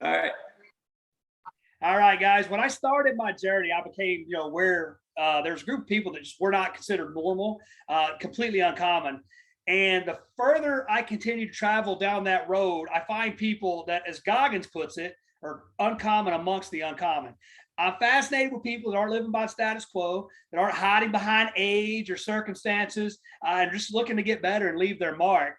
All right. All right, guys. When I started my journey, I became, aware there's a group of people that just were not considered normal, completely uncommon. And the further I continue to travel down that road, I find people that, as Goggins puts it, are uncommon amongst the uncommon. I'm fascinated with people that aren't living by status quo, that aren't hiding behind age or circumstances, and just looking to get better and leave their mark.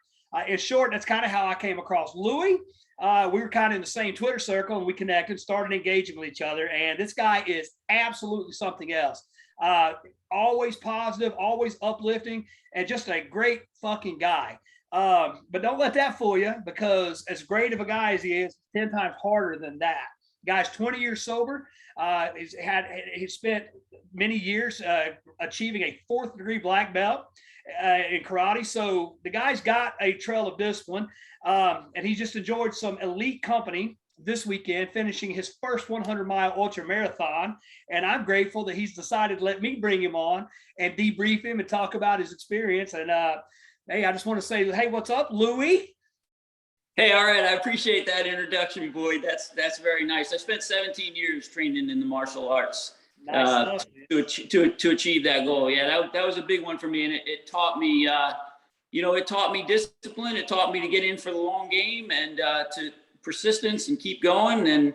In short, that's kind of how I came across Louie. We were kind of in the same Twitter circle, and we connected, started engaging with each other. And this guy is absolutely something else. Always positive, always uplifting, and just a great fucking guy. But don't let that fool you, because as great of a guy as he is, 10 times harder than that. Guy's 20 years sober. He spent many years achieving a 4th degree black belt in karate. So the guy's got a trail of discipline, and he just enjoyed some elite company this weekend, finishing his first 100-mile ultramarathon. And I'm grateful that he's decided to let me bring him on and debrief him and talk about his experience. And hey, I just want to say, hey, what's up, Louie? Hey, all right. I appreciate that introduction, Boyd. That's very nice. I spent 17 years training in the martial arts to achieve that goal. Yeah, that was a big one for me, and it taught me, it taught me discipline. It taught me to get in for the long game and to persistence and keep going, and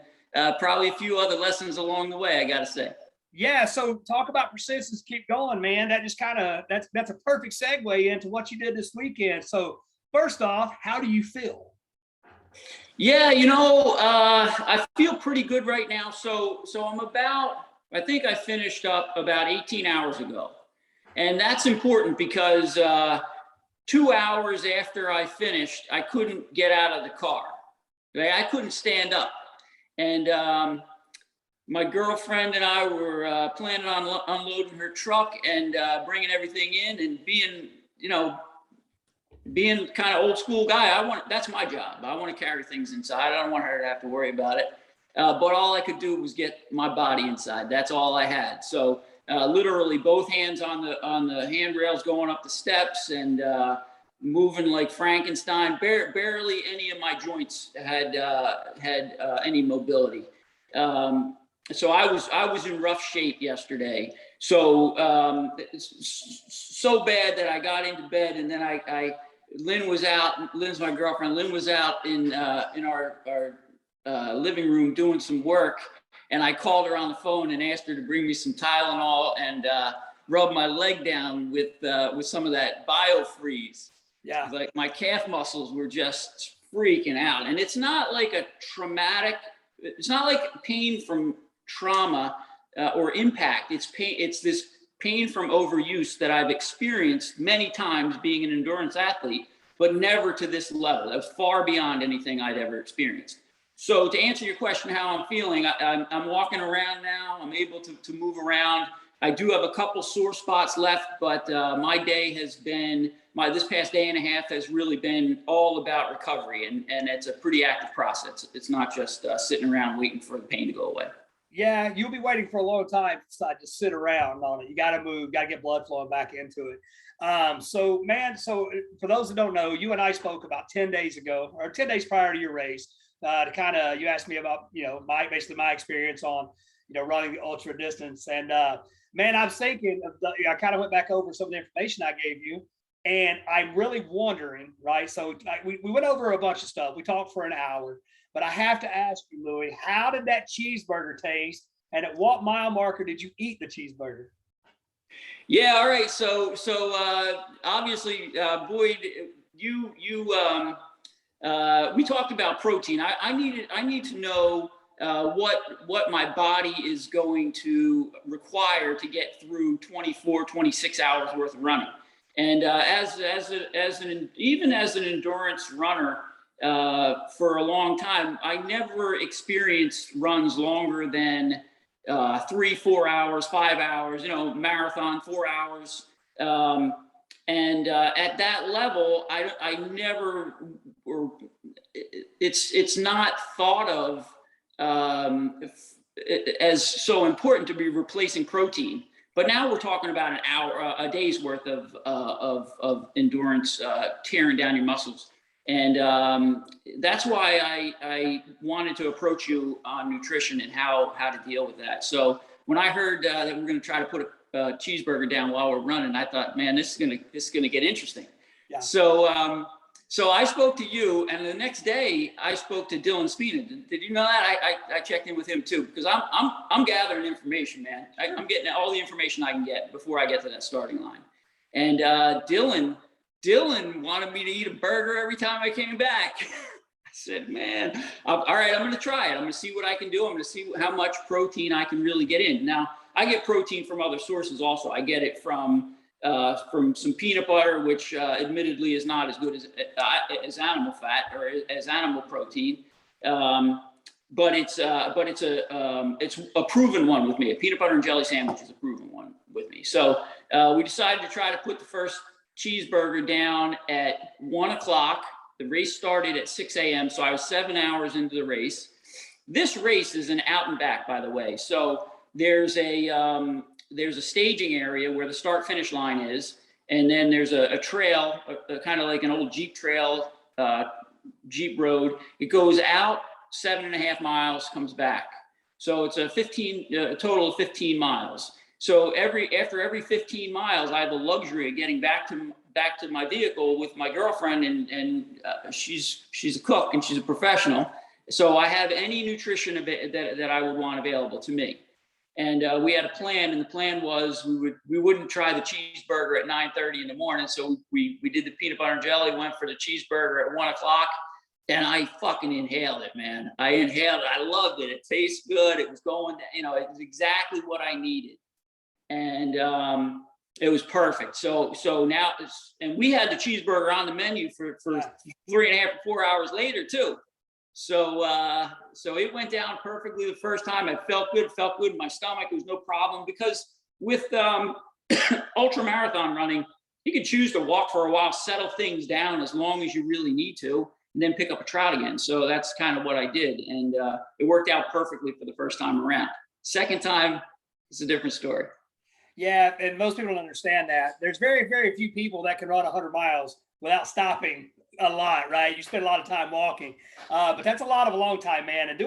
probably a few other lessons along the way, I got to say. Yeah, so talk about persistence, keep going, man. That just that's a perfect segue into what you did this weekend. So first off, how do you feel? Yeah, I feel pretty good right now. So I think I finished up about 18 hours ago. And that's important because 2 hours after I finished, I couldn't get out of the car. I couldn't stand up. And my girlfriend and I were planning on unloading her truck and bringing everything in, and being kind of old school guy, that's my job. I want to carry things inside. I don't want her to have to worry about it. But all I could do was get my body inside. That's all I had. So literally both hands on the handrails, going up the steps and moving like Frankenstein. Barely any of my joints had any mobility. So I was in rough shape yesterday. So so bad that I got into bed, and then Lynn was out. Lynn's my girlfriend. Lynn was out in our living room doing some work, and I called her on the phone and asked her to bring me some Tylenol and rub my leg down with some of that BioFreeze. Yeah, like my calf muscles were just freaking out, and it's not like a traumatic. It's not like pain from trauma or impact. It's pain. It's this pain from overuse that I've experienced many times being an endurance athlete, but never to this level. That was far beyond anything I'd ever experienced. So to answer your question, how I'm feeling, I'm walking around now. I'm able to move around. I do have a couple sore spots left, but my day has been, this past day and a half has really been all about recovery, and it's a pretty active process. It's not just sitting around waiting for the pain to go away. Yeah, you'll be waiting for a long time to just sit around on it. You got to move, got to get blood flowing back into it. So for those that don't know, you and I spoke about 10 days ago, or 10 days prior to your race, to kind of, you asked me about, basically my experience on, running the ultra distance. And man, I was thinking, I kind of went back over some of the information I gave you, and I'm really wondering, right? So we went over a bunch of stuff. We talked for an hour. But I have to ask you, Louie, how did that cheeseburger taste? And at what mile marker did you eat the cheeseburger? Yeah, all right. So obviously, Boyd, we talked about protein. I need to know what my body is going to require to get through 24, 26 hours worth of running. And even as an endurance runner, for a long time, I never experienced runs longer than 3, 4 hours, 5 hours, marathon, 4 hours. And at that level, I never, or it's not thought of as so important to be replacing protein. But now we're talking about an hour, a day's worth of endurance, tearing down your muscles. And that's why I wanted to approach you on nutrition and how to deal with that. So when I heard that we're going to try to put a cheeseburger down while we're running, I thought, man, this is gonna get interesting. Yeah. So I spoke to you, and the next day I spoke to Dylan Spina. Did you know that? I checked in with him too, because I'm gathering information, man. I'm getting all the information I can get before I get to that starting line. And Dylan wanted me to eat a burger every time I came back. I said, man, all right, I'm going to try it. I'm going to see what I can do. I'm going to see how much protein I can really get in. Now, I get protein from other sources also. I get it from some peanut butter, which admittedly is not as good as animal fat or as animal protein. But it's a proven one with me. A peanut butter and jelly sandwich is a proven one with me. So we decided to try to put the first cheeseburger down at 1 o'clock. The race started at 6 a.m. So I was 7 hours into the race. This race is an out and back, by the way. So there's a staging area where the start finish line is. And then there's a trail, kind of like an old Jeep trail, Jeep road. It goes out 7.5 miles, comes back. So it's a total of 15 miles. So after every 15 miles, I have the luxury of getting back to my vehicle with my girlfriend, and she's a cook and she's a professional. So I have any nutrition that I would want available to me. And we had a plan, and the plan was we wouldn't try the cheeseburger at 9:30 in the morning. So we did the peanut butter and jelly, went for the cheeseburger at 1 o'clock, and I fucking inhaled it, man. I inhaled it. I loved it. It tastes good. It was going, it was exactly what I needed. And it was perfect. So now and we had the cheeseburger on the menu for 3.5 to 4 hours later too. So it went down perfectly the first time. I felt good in my stomach. There was no problem, because with ultramarathon running, you can choose to walk for a while, settle things down as long as you really need to, and then pick up a trot again. So that's kind of what I did. And it worked out perfectly for the first time around. Second time, it's a different story. Yeah, and most people don't understand that. There's very, very few people that can run 100 miles without stopping a lot, right? You spend a lot of time walking, but that's a long time, man. And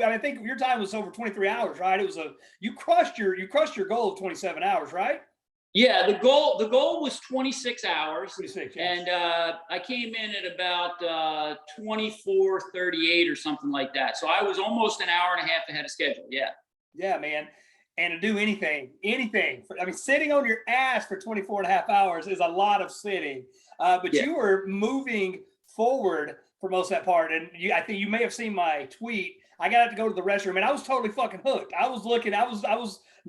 I think your time was over 23 hours, right? It was you crushed your goal of 27 hours, right? Yeah, the goal was 26 hours. 26, yes. And I came in at about 24:38 or something like that. So I was almost an hour and a half ahead of schedule. Yeah. Yeah, man. And to do anything. I mean, sitting on your ass for 24.5 hours is a lot of sitting. But you were moving forward for most of that part. And I think you may have seen my tweet. I got to go to the restroom, and I was totally fucking hooked. I was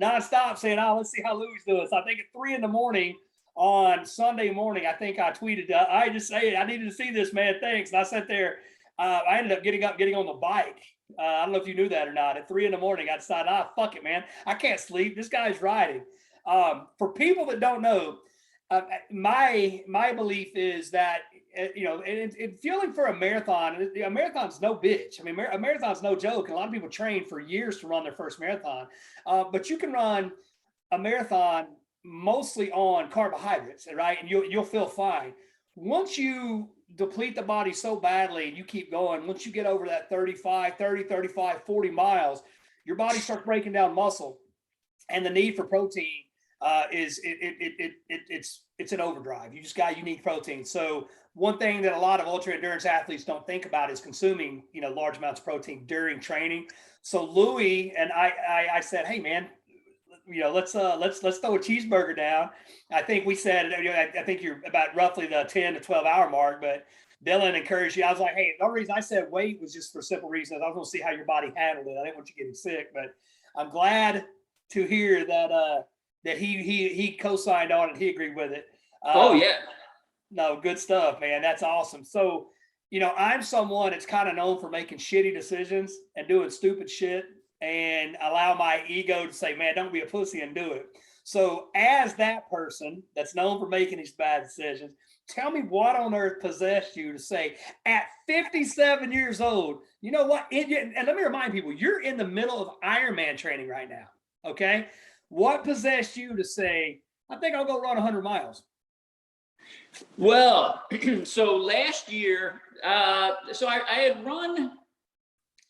nonstop saying, "Oh, let's see how Louie's doing." So I think at 3 a.m. on Sunday morning, I think I tweeted, I just say, "I needed to see this, man. Thanks." And I sat there. I ended up getting on the bike. I don't know if you knew that or not. At 3 a.m, I decided, fuck it, man. I can't sleep. This guy's riding. For people that don't know, my belief is that, in fueling for a marathon no bitch. I mean, a marathon's no joke. And a lot of people train for years to run their first marathon. But you can run a marathon mostly on carbohydrates, right? And you'll feel fine. Once you deplete the body so badly and you keep going, once you get over that 30, 35, 40 miles, your body starts breaking down muscle, and the need for protein it's an overdrive. You need protein. So one thing that a lot of ultra endurance athletes don't think about is consuming, large amounts of protein during training. So Louie and I said, "Hey man, let's throw a cheeseburger down." I think we said, I think you're about roughly the 10 to 12 hour mark, but Dylan encouraged you. I was like, hey, the reason I said wait was just for simple reasons. I was going to see how your body handled it. I didn't want you getting sick, but I'm glad to hear that he co-signed on it. He agreed with it. Oh yeah. No, good stuff, man. That's awesome. So, I'm someone that's kind of known for making shitty decisions and doing stupid shit, and allow my ego to say, man, don't be a pussy and do it. So as that person that's known for making these bad decisions, tell me what on earth possessed you to say at 57 years old, you know what? And let me remind people, you're in the middle of Ironman training right now. Okay. What possessed you to say, I think I'll go run 100 miles? Well, so last year, so I had run,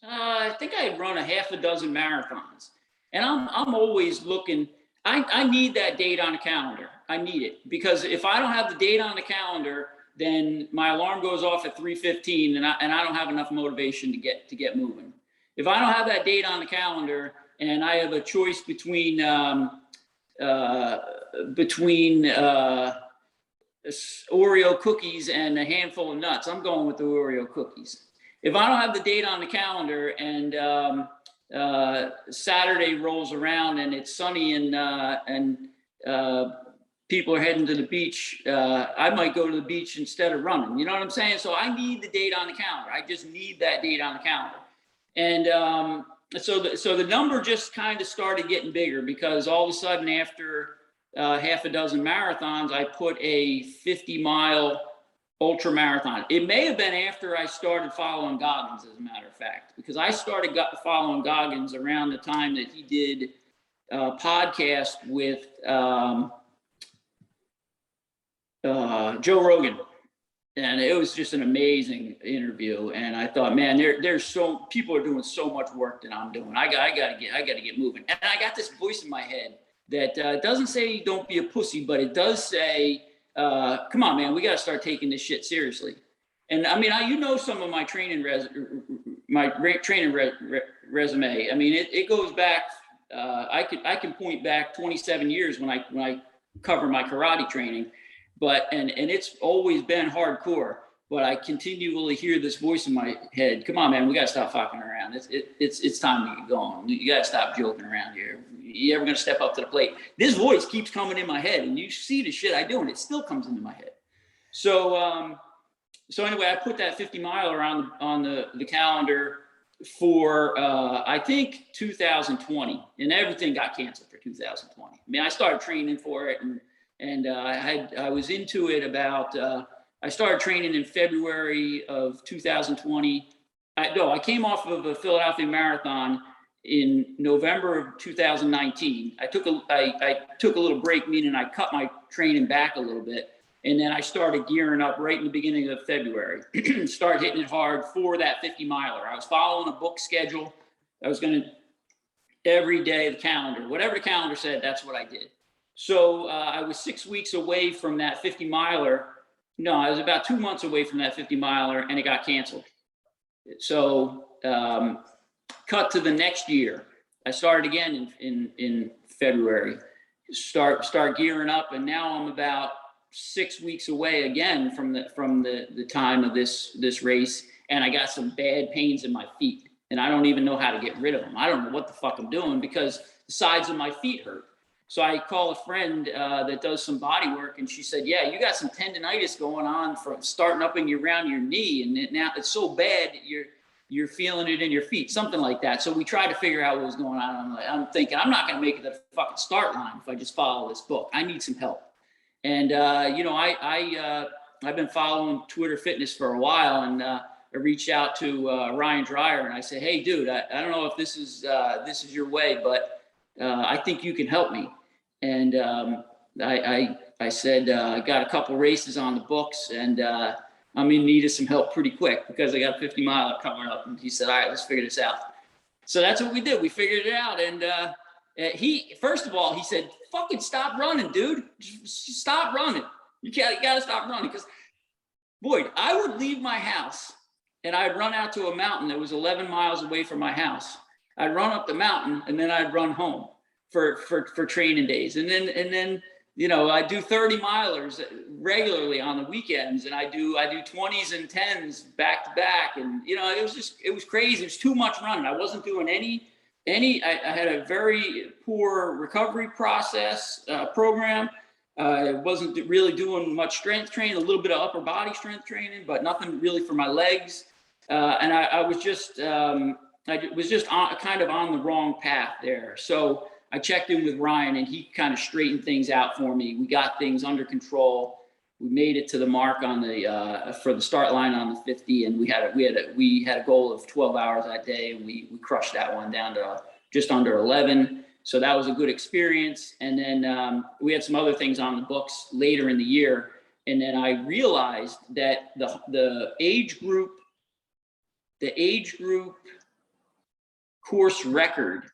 I think I had run a half a dozen marathons, and I'm always looking. I need that date on the calendar. I need it because if I don't have the date on the calendar, then my alarm goes off at 3:15, and I don't have enough motivation to get moving. If I don't have that date on the calendar, and I have a choice between uh, between Oreo cookies and a handful of nuts, I'm going with the Oreo cookies. If I don't have the date on the calendar and Saturday rolls around and it's sunny and people are heading to the beach, I might go to the beach instead of running. You know what I'm saying? So I need the date on the calendar. I just need that date on the calendar. And so the number just kind of started getting bigger because all of a sudden after half a dozen marathons, I put a 50-mile ultra marathon. It may have been after I started following Goggins, as a matter of fact, because I started following Goggins around the time that he did a podcast with Joe Rogan. And it was just an amazing interview. And I thought, man, there's people are doing so much work that I'm doing. I gotta get moving. And I got this voice in my head that doesn't say don't be a pussy, but it does say, come on, man, we got to start taking this shit seriously. And I mean, some of my training resume. I mean, it goes back. I can point back 27 years when I cover my karate training, and it's always been hardcore. But I continually hear this voice in my head. Come on, man, we got to stop fucking around. It's time to get going. You got to stop joking around here. You ever going to step up to the plate? This voice keeps coming in my head, and you see the shit I do, and it still comes into my head. So anyway, I put that 50-miler on the calendar for I think 2020, and everything got canceled for 2020. I mean, I started training for it, and I was into it about. I started training in February of 2020. I came off of a Philadelphia marathon in November of 2019. I took a little break, meaning I cut my training back a little bit, and then I started gearing up right in the beginning of February. Start hitting it hard for that 50-miler. I was following a book schedule. I was going to every day the calendar, whatever the calendar said, that's what I did. So I was 6 weeks away from that 50-miler. No, I was about 2 months away from that 50-miler, and it got canceled. So cut to the next year. I started again in February. Start gearing up, and now I'm about 6 weeks away again from the time of this race, and I got some bad pains in my feet, and I don't even know how to get rid of them. I don't know what the fuck I'm doing because the sides of my feet hurt. So I call a friend that does some body work, and she said, yeah, you got some tendonitis going on from starting up around your knee, and now it's so bad you're feeling it in your feet, something like that. So we tried to figure out what was going on. I'm thinking, I'm not going to make it to the fucking start line if I just follow this book. I need some help. And I've been following Twitter Fitness for a while, and I reached out to Ryan Dreyer, and I said, hey, dude, I don't know if this is your way, but I think you can help me. And I said, I got a couple races on the books, and I'm in need of some help pretty quick because I got a 50-miler coming up. And he said, all right, let's figure this out. So that's what we did. We figured it out. And first of all, he said, fucking stop running, dude. Just stop running. You got to stop running. Because, Boyd, I would leave my house and I'd run out to a mountain that was 11 miles away from my house. I'd run up the mountain and then I'd run home for training days. And then I do 30 milers regularly on the weekends, and I do 20s and 10s back to back. And, it was crazy. It was too much running. I wasn't doing I had a very poor recovery program. I wasn't really doing much strength training, a little bit of upper body strength training, but nothing really for my legs. And I was just kind of on the wrong path there. So I checked in with Ryan, and he kind of straightened things out for me. We got things under control. We made it to the mark for the start line on the 50, and we had a goal of 12 hours that day, and we crushed that one down to just under 11. So that was a good experience. And then we had some other things on the books later in the year. And then I realized that the age group course record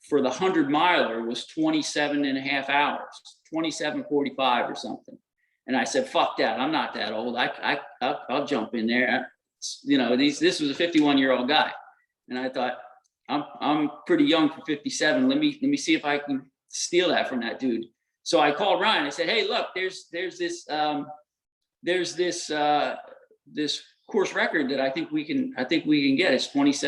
for the 100-miler was 27 and a half hours, 27:45 or something. And I said, fuck that. I'm not that old. I'll jump in there. You know, this was a 51-year-old guy. And I thought, I'm pretty young for 57. Let me see if I can steal that from that dude. So I called Ryan. I said, hey, look, there's this course record that I think we can get. It's 26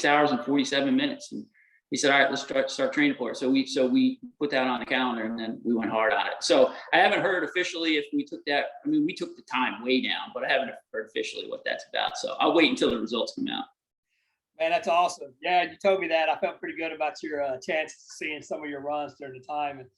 hours and 47 minutes. And he said, all right, let's start training for it. So we put that on the calendar, and then we went hard on it. So I haven't heard officially if we took that. I mean, we took the time way down, but I haven't heard officially what that's about. So I'll wait until the results come out. Man, that's awesome. Yeah, you told me that. I felt pretty good about your chances of seeing some of your runs during the time. And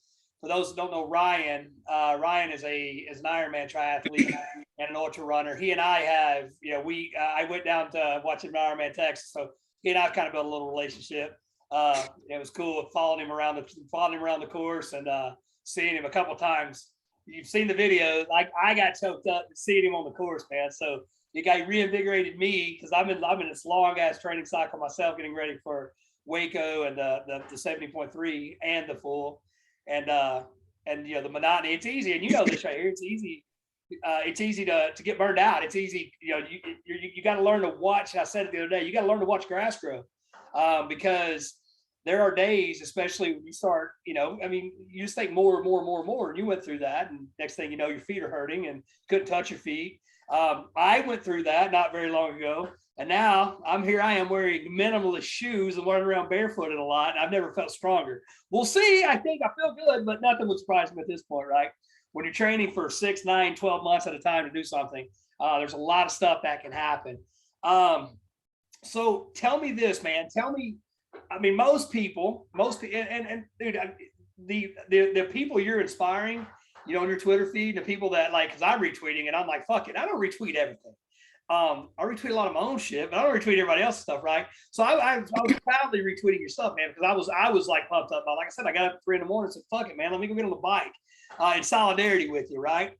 for those who don't know Ryan, Ryan is an Ironman triathlete and an ultra runner. He and I have, you know, I went down to watching Ironman Texas, so he and I kind of built a little relationship. It was cool following him around the course and seeing him a couple times. You've seen the video. Like, I got choked up seeing him on the course, man. So the guy reinvigorated me, because I'm in this long ass training cycle myself, getting ready for Waco and the 70.3 and the full, and you know, the monotony. It's easy, and you know this right here. It's easy. It's easy to get burned out. It's easy. You know, you got to learn to watch. And I said it the other day. You got to learn to watch grass grow, because there are days, especially when you start, you know, I mean, you just think more and more and more and more. And you went through that, and next thing you know, your feet are hurting and couldn't touch your feet. I went through that not very long ago, and now I am wearing minimalist shoes and running around barefooted a lot. And I've never felt stronger. We'll see. I think I feel good, but nothing would surprise me at this point, right? When you're training for 6, 9, 12 months at a time to do something, there's a lot of stuff that can happen. So tell me this, man. Tell me, I mean, most people, and dude, the people you're inspiring, you know, on your Twitter feed, the people that, like, because I'm retweeting and I'm like, fuck it, I don't retweet everything. I retweet a lot of my own shit, but I don't retweet everybody else's stuff, right? So I was proudly retweeting your stuff, man, because I was like pumped up. Like I said, I got up at 3 a.m. and said, fuck it, man, let me go get on the bike, in solidarity with you, right?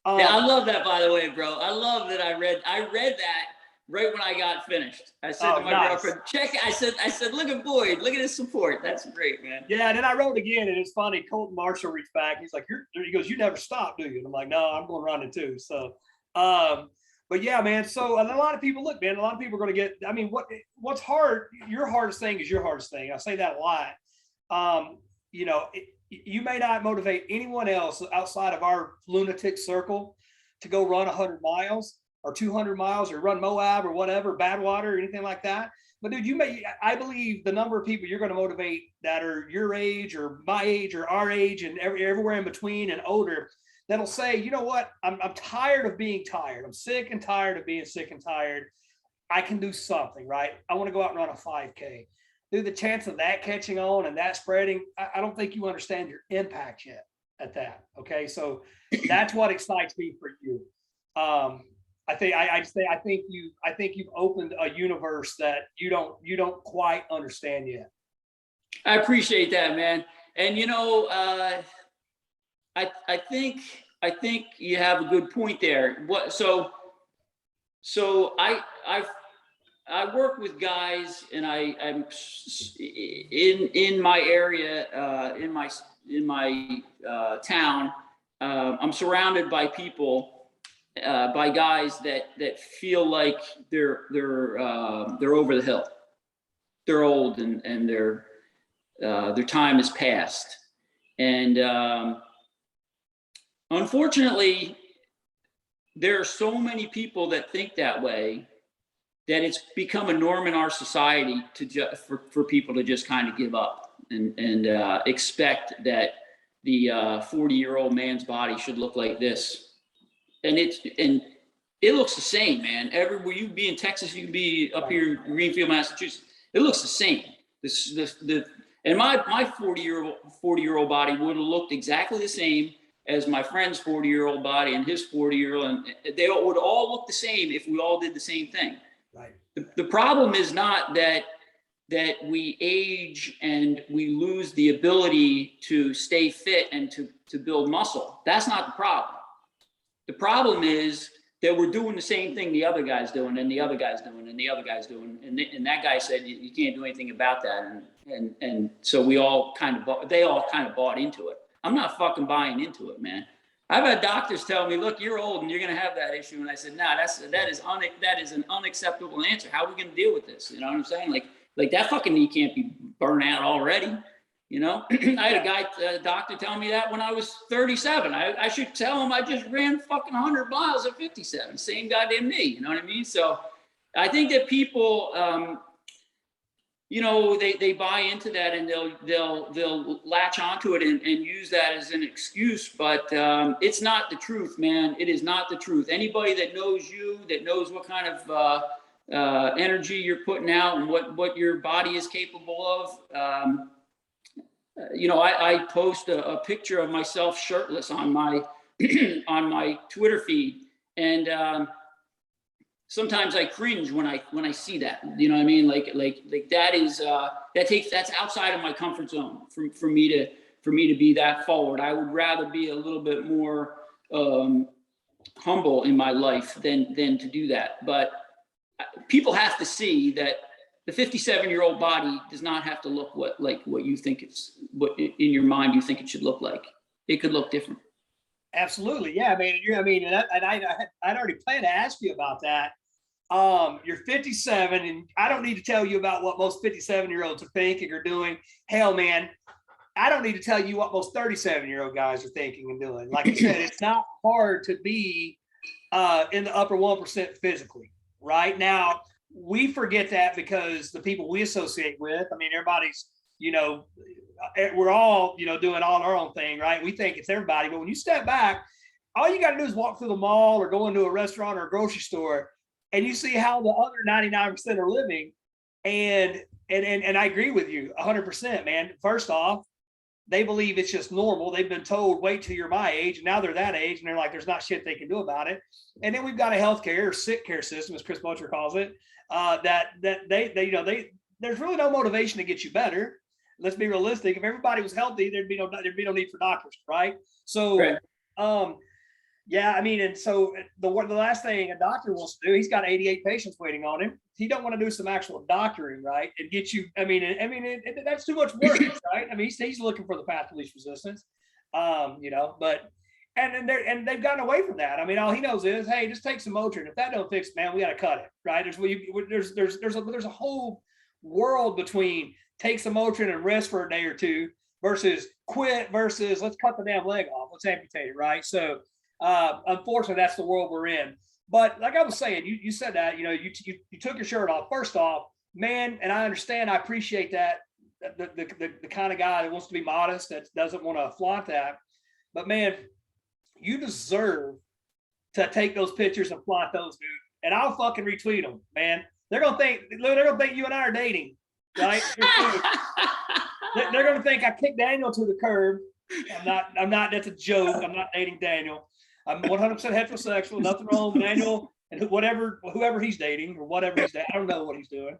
Yeah, I love that, by the way, bro. I love that I read that right when I got finished. I said to my girlfriend, check it. I said, look at Boyd, look at his support. That's great, man. Yeah, and then I wrote again, and it's funny. Colton Marshall reached back. He's like, he goes, you never stop, do you? And I'm like, no, I'm going running too. So, but yeah, man. So, and a lot of people, look, man, a lot of people are going to get, I mean, what's hard, your hardest thing is your hardest thing. I say that a lot. You know, you may not motivate anyone else outside of our lunatic circle to go run 100 miles or 200 miles or run Moab or whatever, Badwater or anything like that. But dude, I believe the number of people you're going to motivate that are your age or my age or our age and everywhere in between and older, that'll say, you know what, I'm tired of being tired. I'm sick and tired of being sick and tired. I can do something, right? I want to go out and run a 5K. Dude, the chance of that catching on and that spreading, I don't think you understand your impact yet at that. Okay, so that's what excites me for you. I think you've opened a universe that you don't quite understand yet. I appreciate that, man. And you know, I think you have a good point there. So I work with guys, and I'm in my area, in my town. I'm surrounded by people. By guys that feel like they're over the hill. They're old and their time is past. And unfortunately, there are so many people that think that way that it's become a norm in our society for people to just kind of give up and expect that the 40-year-old man's body should look like this. And it looks the same, man. Everywhere you be in Texas, you can be up here in Greenfield, Massachusetts. It looks the same. And my 40-year-old body would have looked exactly the same as my friend's 40-year-old body and his 40-year-old, and they would all look the same if we all did the same thing. Right. The problem is not that that we age and we lose the ability to stay fit and to build muscle. That's not the problem. The problem is that we're doing the same thing the other guy's doing, and the other guy's doing, and the other guy's doing. And that guy said, you can't do anything about that. And so they all kind of bought into it. I'm not fucking buying into it, man. I've had doctors tell me, look, you're old and you're going to have that issue. And I said, nah, that is an unacceptable answer. How are we going to deal with this? You know what I'm saying? Like that fucking knee can't be burnt out already. You know, I had a doctor tell me that when I was 37. I should tell him I just ran fucking 100 miles at 57. Same goddamn knee. You know what I mean? So I think that people, you know, they buy into that and they'll latch onto it and use that as an excuse, but it's not the truth, man. It is not the truth. Anybody that knows you, that knows what kind of energy you're putting out and what your body is capable of. You know, I post a picture of myself shirtless on my on my Twitter feed, and sometimes I cringe when I see that. You know what I mean? Like that is that's outside of my comfort zone for me to be that forward. I would rather be a little bit more humble in my life than to do that. But people have to see that the 57-year-old body does not have to look what you think what in your mind you think it should look like. It could look different. Absolutely, yeah. I'd already planned to ask you about that. You're 57, and I don't need to tell you about what most 57-year-olds are thinking or doing. Hell, man, I don't need to tell you what most 37-year-old guys are thinking and doing. Like I said, it's not hard to be in the upper 1% physically. Right now, we forget that because the people we associate with, I mean, everybody's, you know, we're all, you know, doing all our own thing, right? We think it's everybody, but when you step back, all you got to do is walk through the mall or go into a restaurant or a grocery store, and you see how the other 99% are living. And I agree with you 100%, man. First off, they believe it's just normal. They've been told, wait till you're my age. And now they're that age, and they're like, there's not shit they can do about it. And then we've got a healthcare or sick care system, as Chris Butcher calls it, that there's really no motivation to get you better. Let's be realistic. If everybody was healthy, there'd be no need for doctors, right? So, right. Yeah, I mean, and so the last thing a doctor wants to do, he's got 88 patients waiting on him. He don't want to do some actual doctoring, right? And get you, that's too much work, right? I mean, he's looking for the path to least resistance, you know, but, and they've gotten away from that. I mean, all he knows is, hey, just take some Motrin. If that don't fix it, man, we got to cut it, right? There's a whole world between take some Motrin and rest for a day or two versus quit versus let's cut the damn leg off, let's amputate it, right? So, unfortunately, that's the world we're in. But like I was saying, you said that, you know, you took your shirt off. First off, man, and I understand, I appreciate that, the kind of guy that wants to be modest, that doesn't want to flaunt that. But man, you deserve to take those pictures and flaunt those, dude. And I'll fucking retweet them, man. They're gonna think you and I are dating, right? They're gonna think I kicked Daniel to the curb. I'm not. That's a joke. I'm not dating Daniel. I'm 100% heterosexual. Nothing wrong with Daniel and whoever he's dating or whatever he's dating. I don't know what he's doing.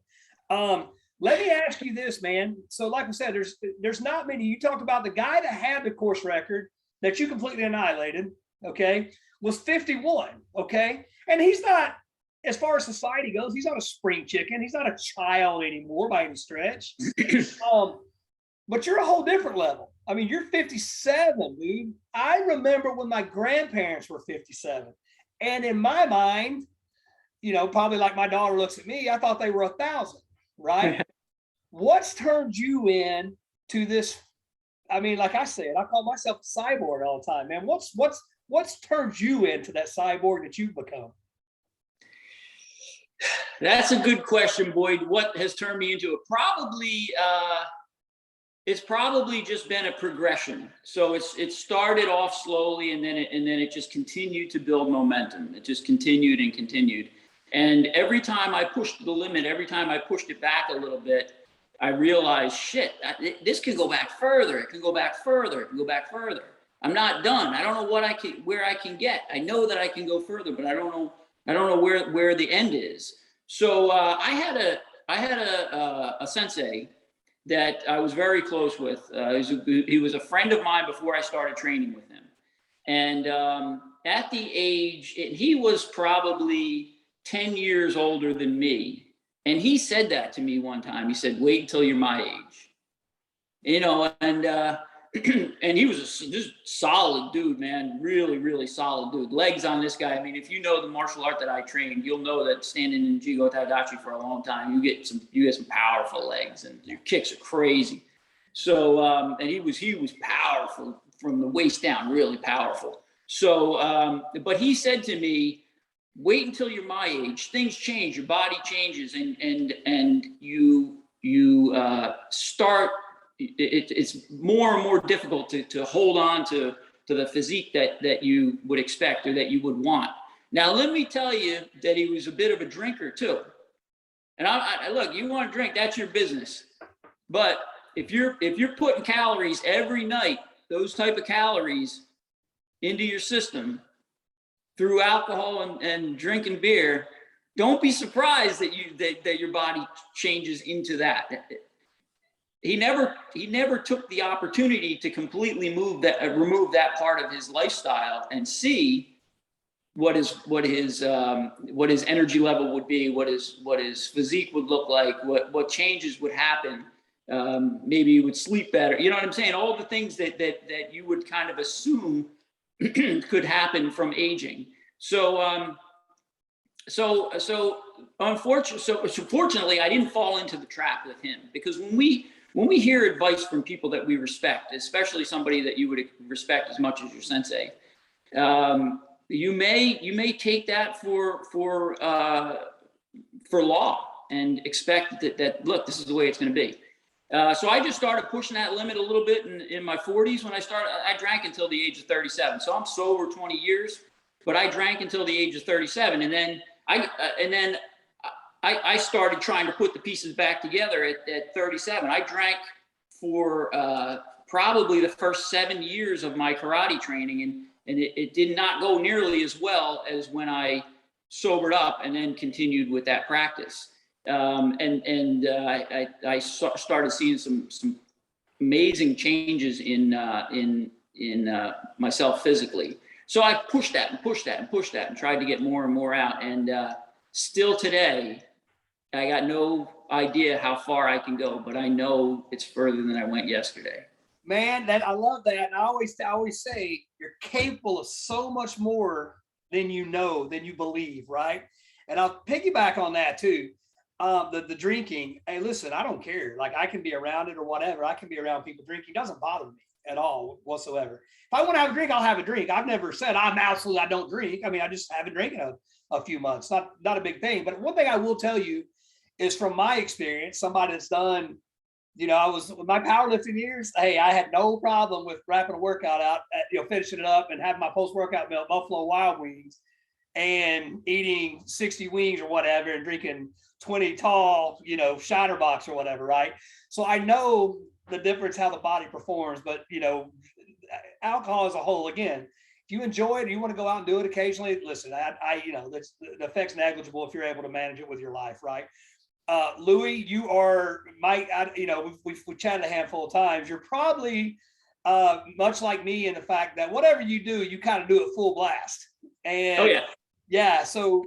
Let me ask you this, man. So, like I said, there's not many. You talked about the guy that had the course record that you completely annihilated. Okay, was 51. Okay, and he's not, as far as society goes, he's not a spring chicken. He's not a child anymore by any stretch. But you're a whole different level. I mean, you're 57, dude. I remember when my grandparents were 57. And in my mind, you know, probably like my daughter looks at me, I thought they were 1,000, right? What's turned you in to this? I mean, like I said, I call myself a cyborg all the time, man. What's turned you into that cyborg that you've become? That's a good question, Boyd. What has turned me into it? It's probably just been a progression. So it started off slowly, and then it just continued to build momentum. It just continued and continued. And every time I pushed the limit, every time I pushed it back a little bit, I realized, shit, this can go back further. It can go back further. It can go back further. I'm not done. I don't know where I can get. I know that I can go further, but I don't know where the end is. So I had a sensei that I was very close with. He was a friend of mine before I started training with him. And at the age, he was probably 10 years older than me. And he said that to me one time. He said, wait until you're my age. And and he was just solid dude, man. Really, really solid dude. Legs on this guy. I mean, if you know the martial art that I trained, you'll know that standing in Jigo Tadachi for a long time, you get some powerful legs, and your kicks are crazy. So, and he was powerful from the waist down, really powerful. So, but he said to me, wait until you're my age. Things change, your body changes, and you start. It's more and more difficult to hold on to the physique that you would expect or that you would want. Now, let me tell you that he was a bit of a drinker too. And I look, you want to drink, that's your business. But if you're putting calories every night, those type of calories into your system through alcohol and drinking beer, don't be surprised that your body changes into that. He never took the opportunity to completely remove that part of his lifestyle and see what his energy level would be, what his physique would look like, what changes would happen. Maybe he would sleep better. You know what I'm saying? All the things that you would kind of assume could happen from aging. So fortunately, I didn't fall into the trap with him, because when we hear advice from people that we respect, especially somebody that you would respect as much as your sensei, you may take that for law and expect that look, this is the way it's going to be. So I just started pushing that limit a little bit in my 40s. When I drank until the age of 37. So I'm sober 20 years, but I drank until the age of 37, and then I started trying to put the pieces back together at 37. I drank for probably the first 7 years of my karate training, and it did not go nearly as well as when I sobered up and then continued with that practice. I started seeing some amazing changes in myself physically. So I pushed that and tried to get more and more out. And still today, I got no idea how far I can go, but I know it's further than I went yesterday. Man, I love that. And I always say you're capable of so much more than you know, than you believe, right? And I'll piggyback on that too. The drinking. Hey, listen, I don't care. Like, I can be around it or whatever. I can be around people drinking. It doesn't bother me at all whatsoever. If I want to have a drink, I'll have a drink. I've never said I don't drink. I mean, I just haven't drank in a few months. Not a big thing. But one thing I will tell you is, from my experience, somebody that's done, I was with my powerlifting years. Hey, I had no problem with wrapping a workout out, finishing it up and having my post-workout meal, Buffalo Wild Wings, and eating 60 wings or whatever, and drinking 20 tall, Shiner box or whatever, right? So I know the difference how the body performs, but alcohol as a whole, again, if you enjoy it, you want to go out and do it occasionally, listen, the effect's negligible if you're able to manage it with your life, right? Louie, you are we've chatted a handful of times. You're probably much like me in the fact that whatever you do, you kind of do it full blast. And oh yeah. Yeah. So,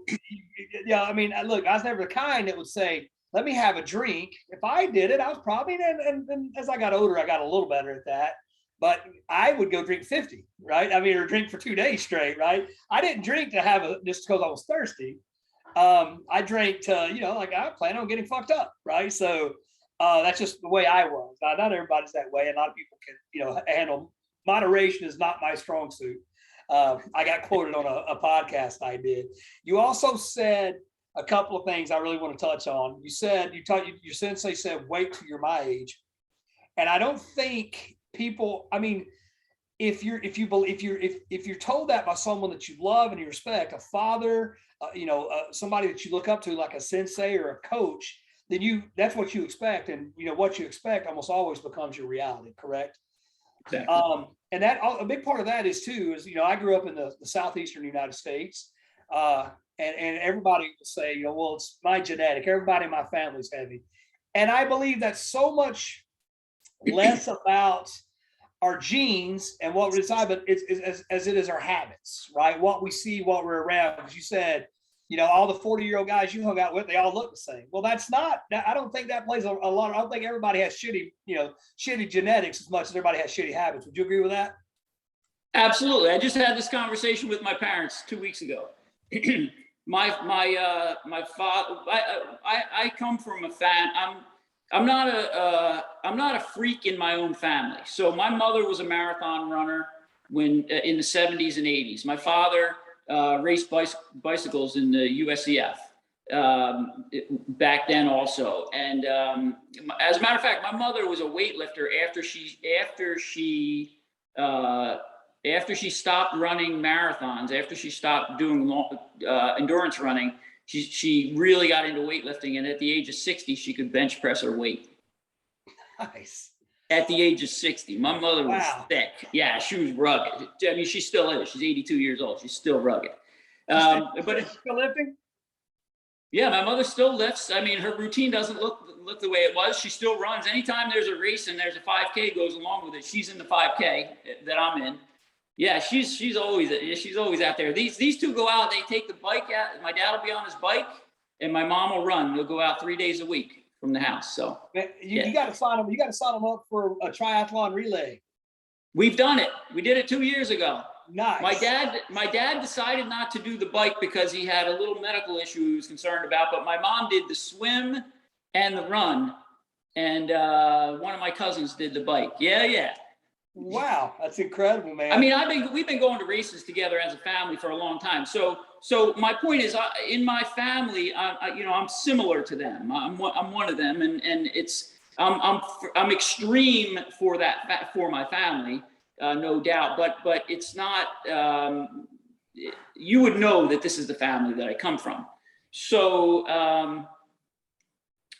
I mean, look, I was never the kind that would say, let me have a drink. If I did it, I was probably, and as I got older, I got a little better at that. But I would go drink 50, right? I mean, or drink for 2 days straight, right? I didn't drink to just because I was thirsty. I drank to, I plan on getting fucked up, right? So that's just the way I was. Not everybody's that way. A lot of people can, handle. Moderation is not my strong suit. I got quoted on a podcast I did. You also said a couple of things I really want to touch on. You said, your sensei said, wait till you're my age. And I don't think people, I mean, if you're told that by someone that you love and you respect, a father, somebody that you look up to, like a sensei or a coach, then that's what you expect. And what you expect almost always becomes your reality, correct? Exactly. And that a big part of that is I grew up in the southeastern United States. and everybody will say, well, it's my genetic. Everybody in my family's heavy. And I believe that's so much less about our genes and what we decide, but as it is our habits, right? What we see, what we're around. Because you said, all the 40-year-old guys you hung out with, they all look the same. Well, I don't think that plays a lot. I don't think everybody has shitty genetics as much as everybody has shitty habits. Would you agree with that? Absolutely. I just had this conversation with my parents 2 weeks ago. my father, I come from I'm not a freak in my own family. So my mother was a marathon runner when in the 70s and 80s. My father raced bicycles in the USEF back then also. And as a matter of fact, my mother was a weightlifter after she stopped running marathons, after she stopped doing endurance running. She really got into weightlifting, and at the age of 60, she could bench press her weight. Nice. At the age of 60, my mother was thick. Yeah, she was rugged. I mean, she still is. She's 82 years old. She's still rugged. But it's still lifting. Yeah, my mother still lifts. I mean, her routine doesn't look the way it was. She still runs. Anytime there's a race and there's a 5K goes along with it, she's in the 5K that I'm in. Yeah, she's always out there. These two go out. They take the bike out. My dad will be on his bike, and my mom will run. They'll go out 3 days a week from the house. So you got to sign them. You got to sign them up for a triathlon relay. We've done it. We did it 2 years ago. Nice. My dad decided not to do the bike because he had a little medical issue he was concerned about. But my mom did the swim and the run, and one of my cousins did the bike. Yeah. Wow, that's incredible, man. I mean, we've been going to races together as a family for a long time. So my point is, in my family, I'm similar to them. I'm one of them, and I'm extreme for my family, no doubt. But it's not. You would know that this is the family that I come from. So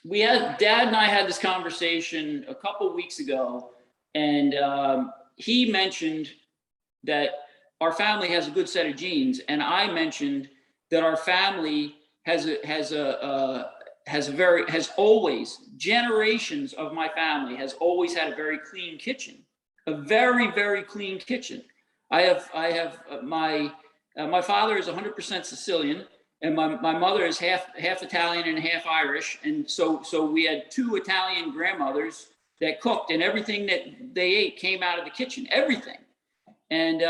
Dad and I had this conversation a couple weeks ago. And he mentioned that our family has a good set of genes, and I mentioned that our family has always, generations of my family has always had a very clean kitchen, a very, very clean kitchen. I have my father is 100% Sicilian, and my mother is half Italian and half Irish, and so we had two Italian grandmothers that cooked, and everything that they ate came out of the kitchen, everything. And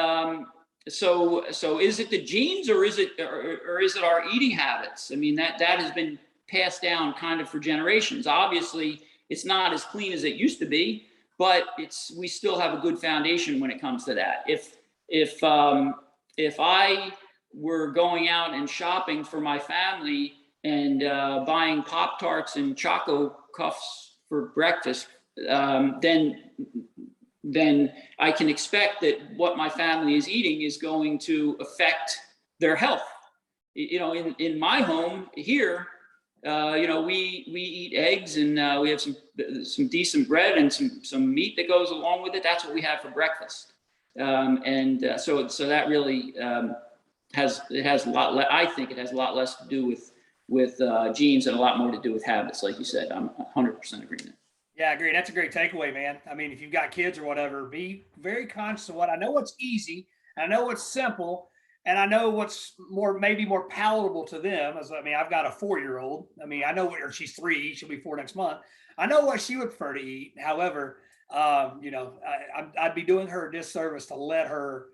so is it the genes, or is it our eating habits? I mean, that has been passed down kind of for generations. Obviously, it's not as clean as it used to be, but we still have a good foundation when it comes to that. If I were going out and shopping for my family and buying Pop-Tarts and Choco Cuffs for breakfast, then I can expect that what my family is eating is going to affect their health. In my home here, we eat eggs, and we have some decent bread and some meat that goes along with it. That's what we have for breakfast. So that really has a lot. I think it has a lot less to do with genes and a lot more to do with habits, like you said. I'm 100% agreement. Yeah, I agree. That's a great takeaway, man. I mean, if you've got kids or whatever, be very conscious of I know what's easy, I know what's simple, and I know what's maybe more palatable to them. I've got a 4-year-old. I mean, I know or she's 3, she'll be 4 next month. I know what she would prefer to eat. However, I'd be doing her a disservice to let her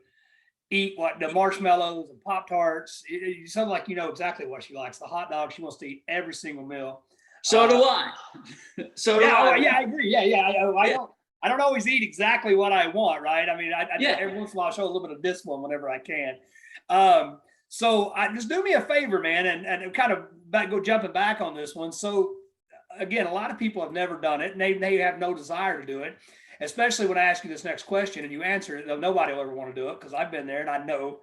eat the marshmallows and Pop-Tarts. You sound like you know exactly what she likes. The hot dog, she wants to eat every single meal. So do I. Yeah, I agree. Yeah. I don't always eat exactly what I want, right? I mean, every once in a while I show a little bit of this one whenever I can. So just do me a favor, man, and kind of jumping back on this one. So again, a lot of people have never done it, and they have no desire to do it. Especially when I ask you this next question and you answer it, nobody will ever want to do it because I've been there and I know.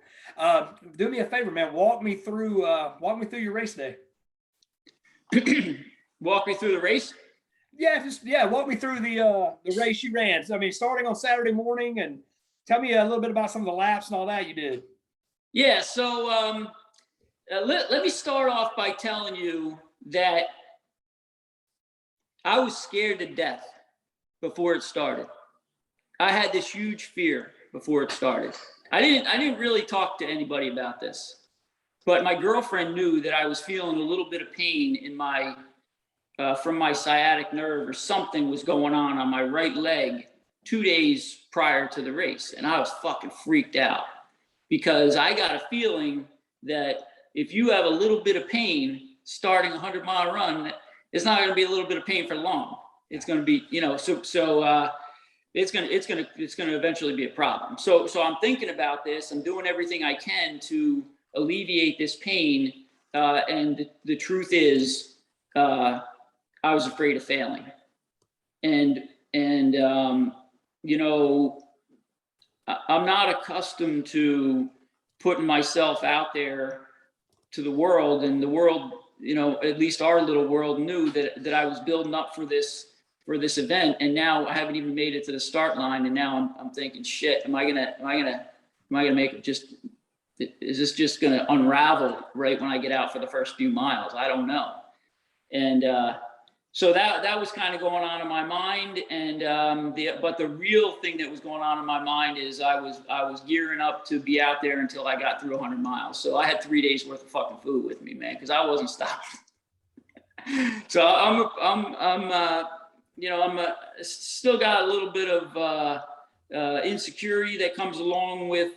Do me a favor, man. Walk me through your race day. Walk me through the race? Yeah, walk me through the race you ran. So, I mean, starting on Saturday morning, and tell me a little bit about some of the laps and all that you did. Yeah, so let me start off by telling you that I was scared to death before it started. I had this huge fear before it started. I didn't really talk to anybody about this, but my girlfriend knew that I was feeling a little bit of pain in my from my sciatic nerve, or something was going on my right leg 2 days prior to the race, and I was fucking freaked out because I got a feeling that if you have a little bit of pain starting a 100-mile run, it's not going to be a little bit of pain for long. It's going to be, it's going to eventually be a problem. So I'm thinking about this. I'm doing everything I can to alleviate this pain. And the truth is, I was afraid of failing. And I'm not accustomed to putting myself out there to the world, and the world, at least our little world, knew that I was building up for this event, and now I haven't even made it to the start line, and now I'm thinking, shit, am I gonna make it? Is this just gonna unravel right when I get out for the first few miles? I don't know. And so that was kind of going on in my mind, and but the real thing that was going on in my mind is I was gearing up to be out there until I got through 100 miles. So I had 3 days worth of fucking food with me, man, because I wasn't stopping. So I'm still got a little bit of insecurity that comes along with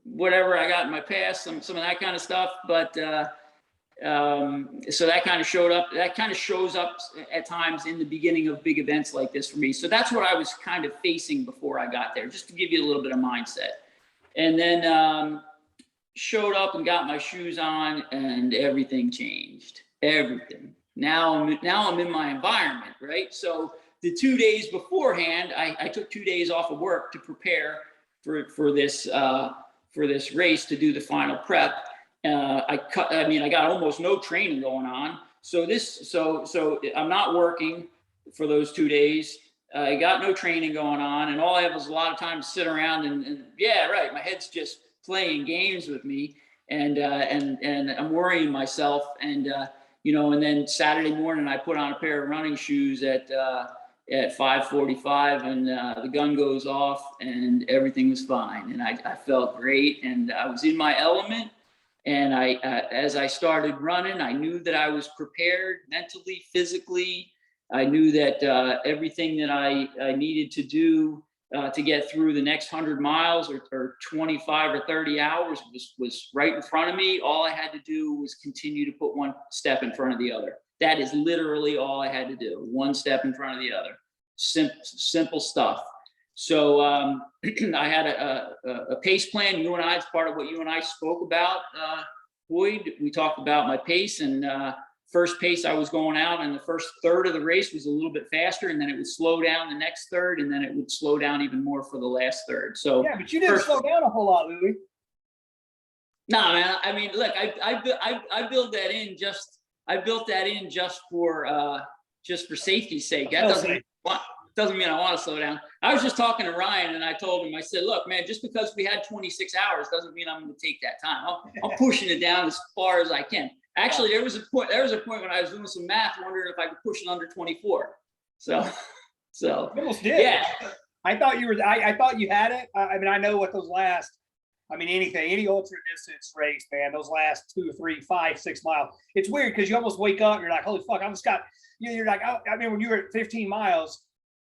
whatever I got in my past, some of that kind of stuff, but. So that kind of shows up at times in the beginning of big events like this for me. So that's what I was kind of facing before I got there, just to give you a little bit of mindset. And then showed up and got my shoes on, and everything changed. Everything. Now I'm in my environment, right? So the 2 days beforehand, I took 2 days off of work to prepare for this race, to do the final prep. I got almost no training going on. So I'm not working for those 2 days. I got no training going on, and all I have is a lot of time to sit around and yeah, right. My head's just playing games with me, and I'm worrying myself, and then Saturday morning I put on a pair of running shoes at 5:45, and the gun goes off, and everything was fine, and I felt great, and I was in my element. And as I started running, I knew that I was prepared mentally, physically. I knew that everything that I needed to do to get through the next 100 miles or 25 or 30 hours was right in front of me. All I had to do was continue to put one step in front of the other. That is literally all I had to do. One step in front of the other. Simple stuff. So I had a pace plan. You and I, it's part of what you and I spoke about, Boyd. We talked about my pace, and first pace I was going out, and the first third of the race was a little bit faster, and then it would slow down the next third, and then it would slow down even more for the last third. So yeah, but you didn't slow down a whole lot, Louie. No, man. I mean, look, I built that in just for safety's sake. That doesn't mean I want to slow down. I was just talking to Ryan, and I told him, I said, look, man, just because we had 26 hours doesn't mean I'm going to take that time. I'm pushing it down as far as I can. Actually, there was a point when I was doing some math, wondering if I could push it under 24. So you almost did. Yeah. I thought you had it. I mean, I know what those last, any ultra distance race, man, those last 2 or 3, 5, 6 miles. It's weird because you almost wake up and you're like, holy fuck, I just got, you're like, when you were at 15 miles,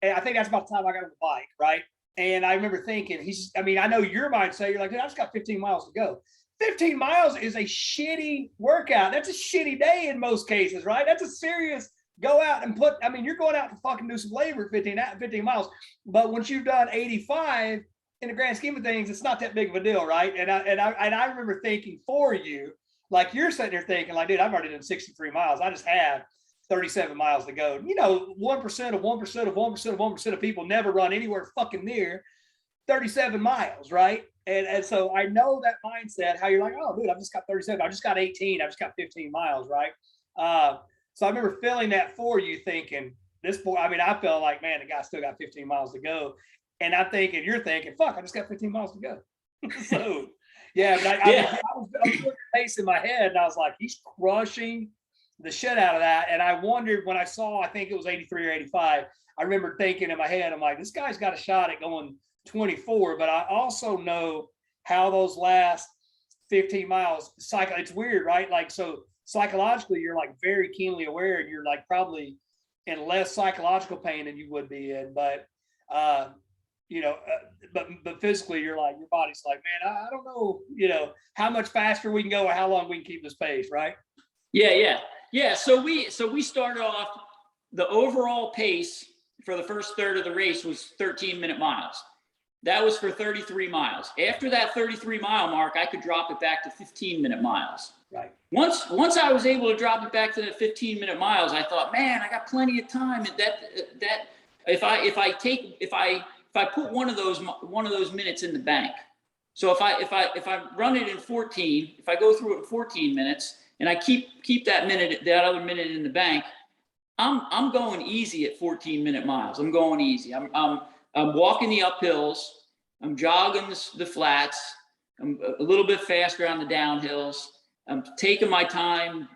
and I think that's about the time I got on the bike, right? And I remember thinking, I know your mindset, you're like, dude, I just got 15 miles to go. 15 miles is a shitty workout. That's a shitty day in most cases, right? That's a serious go out and you're going out to fucking do some labor 15 miles. But once you've done 85, in the grand scheme of things, it's not that big of a deal, right? And I remember thinking for you, like you're sitting there thinking, like, dude, I've already done 63 miles. I just have 37 miles to go. 1% of 1% of 1% of 1% of people never run anywhere fucking near 37 miles, right? And so I know that mindset, how you're like, oh, dude, I've just got 37. I just got 18. I've just got 15 miles, right? So I remember feeling that for you, thinking, this boy, I felt like, man, the guy still got 15 miles to go. And you're thinking, fuck, I just got 15 miles to go. So Yeah, but Yeah. I was doing the pace in my head, and I was like, he's crushing the shit out of that. And I wondered when I saw, I think it was 83 or 85. I remember thinking in my head, I'm like, this guy's got a shot at going 24. But I also know how those last 15 miles cycle. It's weird, right? Like, so psychologically, you're like very keenly aware, and you're like probably in less psychological pain than you would be in. But you know, but physically, you're like, your body's like, man, I don't know, you know, how much faster we can go or how long we can keep this pace, right? Yeah. So we started off, the overall pace for the first third of the race was 13-minute miles. That was for 33 miles. After that 33-mile mark, I could drop it back to 15-minute miles. Right. Once I was able to drop it back to the 15-minute miles, I thought, man, I got plenty of time. And that if I put one of those minutes in the bank. So if I run it in 14, if I go through it in 14 minutes and I keep that other minute in the bank, I'm going easy at 14-minute miles. I'm going easy. I'm walking the uphills. I'm jogging the flats. I'm a little bit faster on the downhills. I'm taking my time,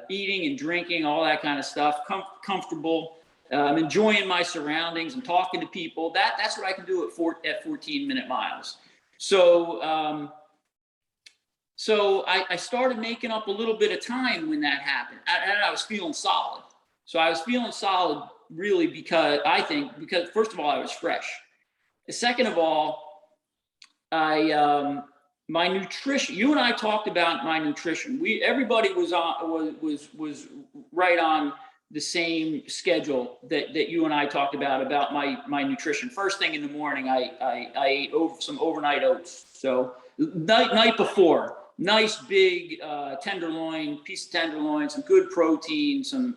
eating and drinking, all that kind of stuff. Comfortable. I'm enjoying my surroundings. I'm talking to people. That's what I can do at 14-minute miles. So I started making up a little bit of time when that happened, and I was feeling solid. So I was feeling solid really because first of all, I was fresh. Second of all, my nutrition. You and I talked about my nutrition. Everybody was right on the same schedule that you and I talked about my nutrition. First thing in the morning, I ate some overnight oats. So night before, nice big piece of tenderloin, some good protein, some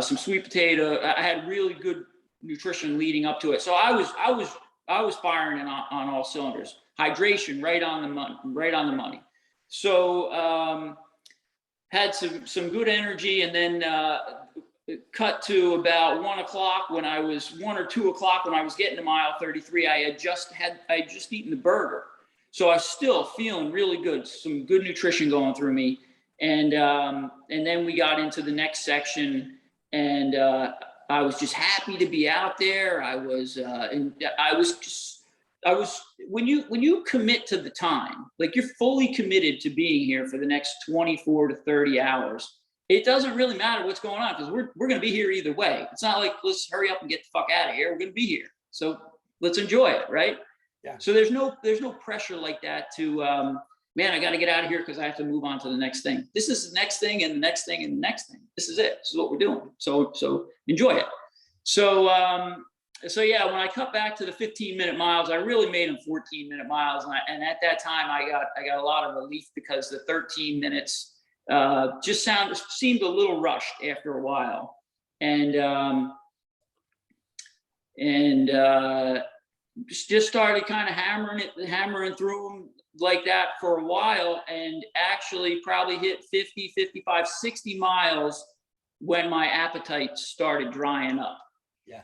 sweet potato. I had really good nutrition leading up to it. So I was firing on all cylinders. Hydration right on the money. So had some good energy, and then cut to about 1 o'clock when I was 1 or 2 o'clock when I was getting to mile 33. I had just eaten the burger, so I was still feeling really good. Some good nutrition going through me, and then we got into the next section, and I was just happy to be out there. When you commit to the time, like you're fully committed to being here for the next 24 to 30 hours, it doesn't really matter what's going on, because we're going to be here either way. It's not like, let's hurry up and get the fuck out of here. We're going to be here. So let's enjoy it. Right. Yeah. So there's no pressure like that to, man, I got to get out of here because I have to move on to the next thing. This is the next thing and the next thing and the next thing. This is it. This is what we're doing. So enjoy it. So yeah, when I cut back to the 15-minute miles, I really made them 14-minute miles. And at that time I got a lot of relief, because the 13 minutes just seemed a little rushed after a while. And just started kind of hammering through them like that for a while, and actually probably hit 50, 55, 60 miles when my appetite started drying up. Yeah.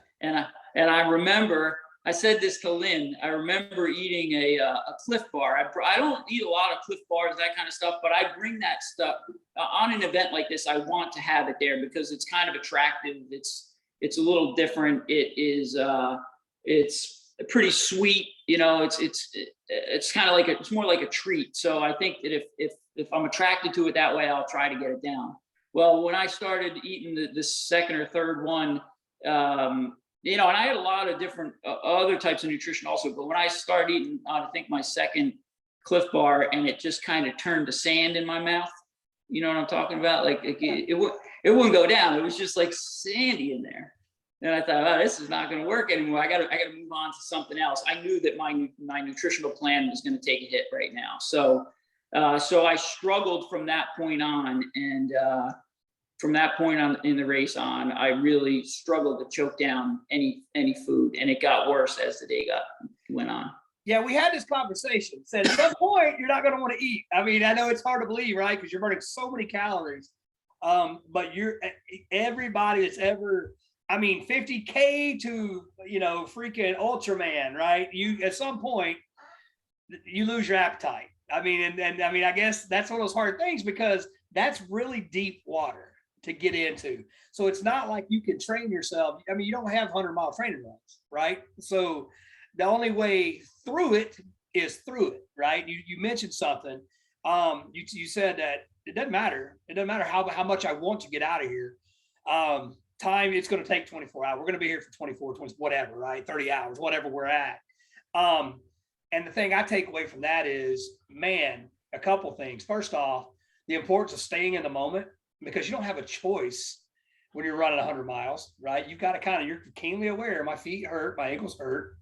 And I remember, I said this to Lynn, I remember eating a Cliff Bar. I don't eat a lot of Cliff Bars, that kind of stuff, but I bring that stuff on an event like this. I want to have it there because it's kind of attractive. It's a little different. It's pretty sweet. You know, it's kind of like it's more like a treat. So I think that if I'm attracted to it that way, I'll try to get it down. Well, when I started eating the second or third one, and I had a lot of different other types of nutrition also, but when I started eating, I think my second Cliff Bar, and it just kind of turned to sand in my mouth. You know what I'm talking about? Like it wouldn't go down. It was just like sandy in there. And I thought, oh, this is not going to work anymore. I got to move on to something else. I knew that my nutritional plan was going to take a hit right now. So I struggled from that point on, and from that point on in the race on, I really struggled to choke down any food, and it got worse as the day went on. Yeah, we had this conversation. Said at some point you're not going to want to eat. I mean, I know it's hard to believe, right? Because you're burning so many calories. But everybody that's ever, 50K to freaking Ultraman, right? You at some point you lose your appetite. I mean, and I mean, I guess that's one of those hard things because that's really deep water to get into. So it's not like you can train yourself. I mean, you don't have 100-mile training runs, right? So the only way through it is through it, right? You mentioned something. You said that it doesn't matter. It doesn't matter how much I want to get out of here. Time, it's going to take 24 hours. We're going to be here for 24, 20, whatever, right? 30 hours, whatever we're at. And the thing I take away from that is, man, a couple things. First off, the importance of staying in the moment, because you don't have a choice when you're running 100 miles, right? You've got to kind of, you're keenly aware. My feet hurt, my ankles hurt,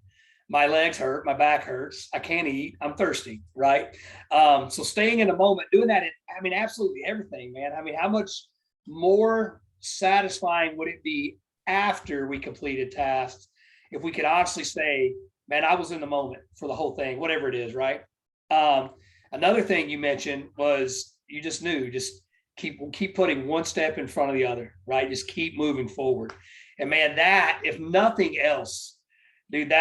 my legs hurt, my back hurts. I can't eat. I'm thirsty, right? So staying in the moment, doing that, I mean, absolutely everything, man. I mean, how much more satisfying would it be after we completed tasks if we could honestly say, man, I was in the moment for the whole thing, whatever it is, right? Another thing you mentioned was you just knew, just keep putting one step in front of the other, right? Just keep moving forward. And man, that, if nothing else, dude,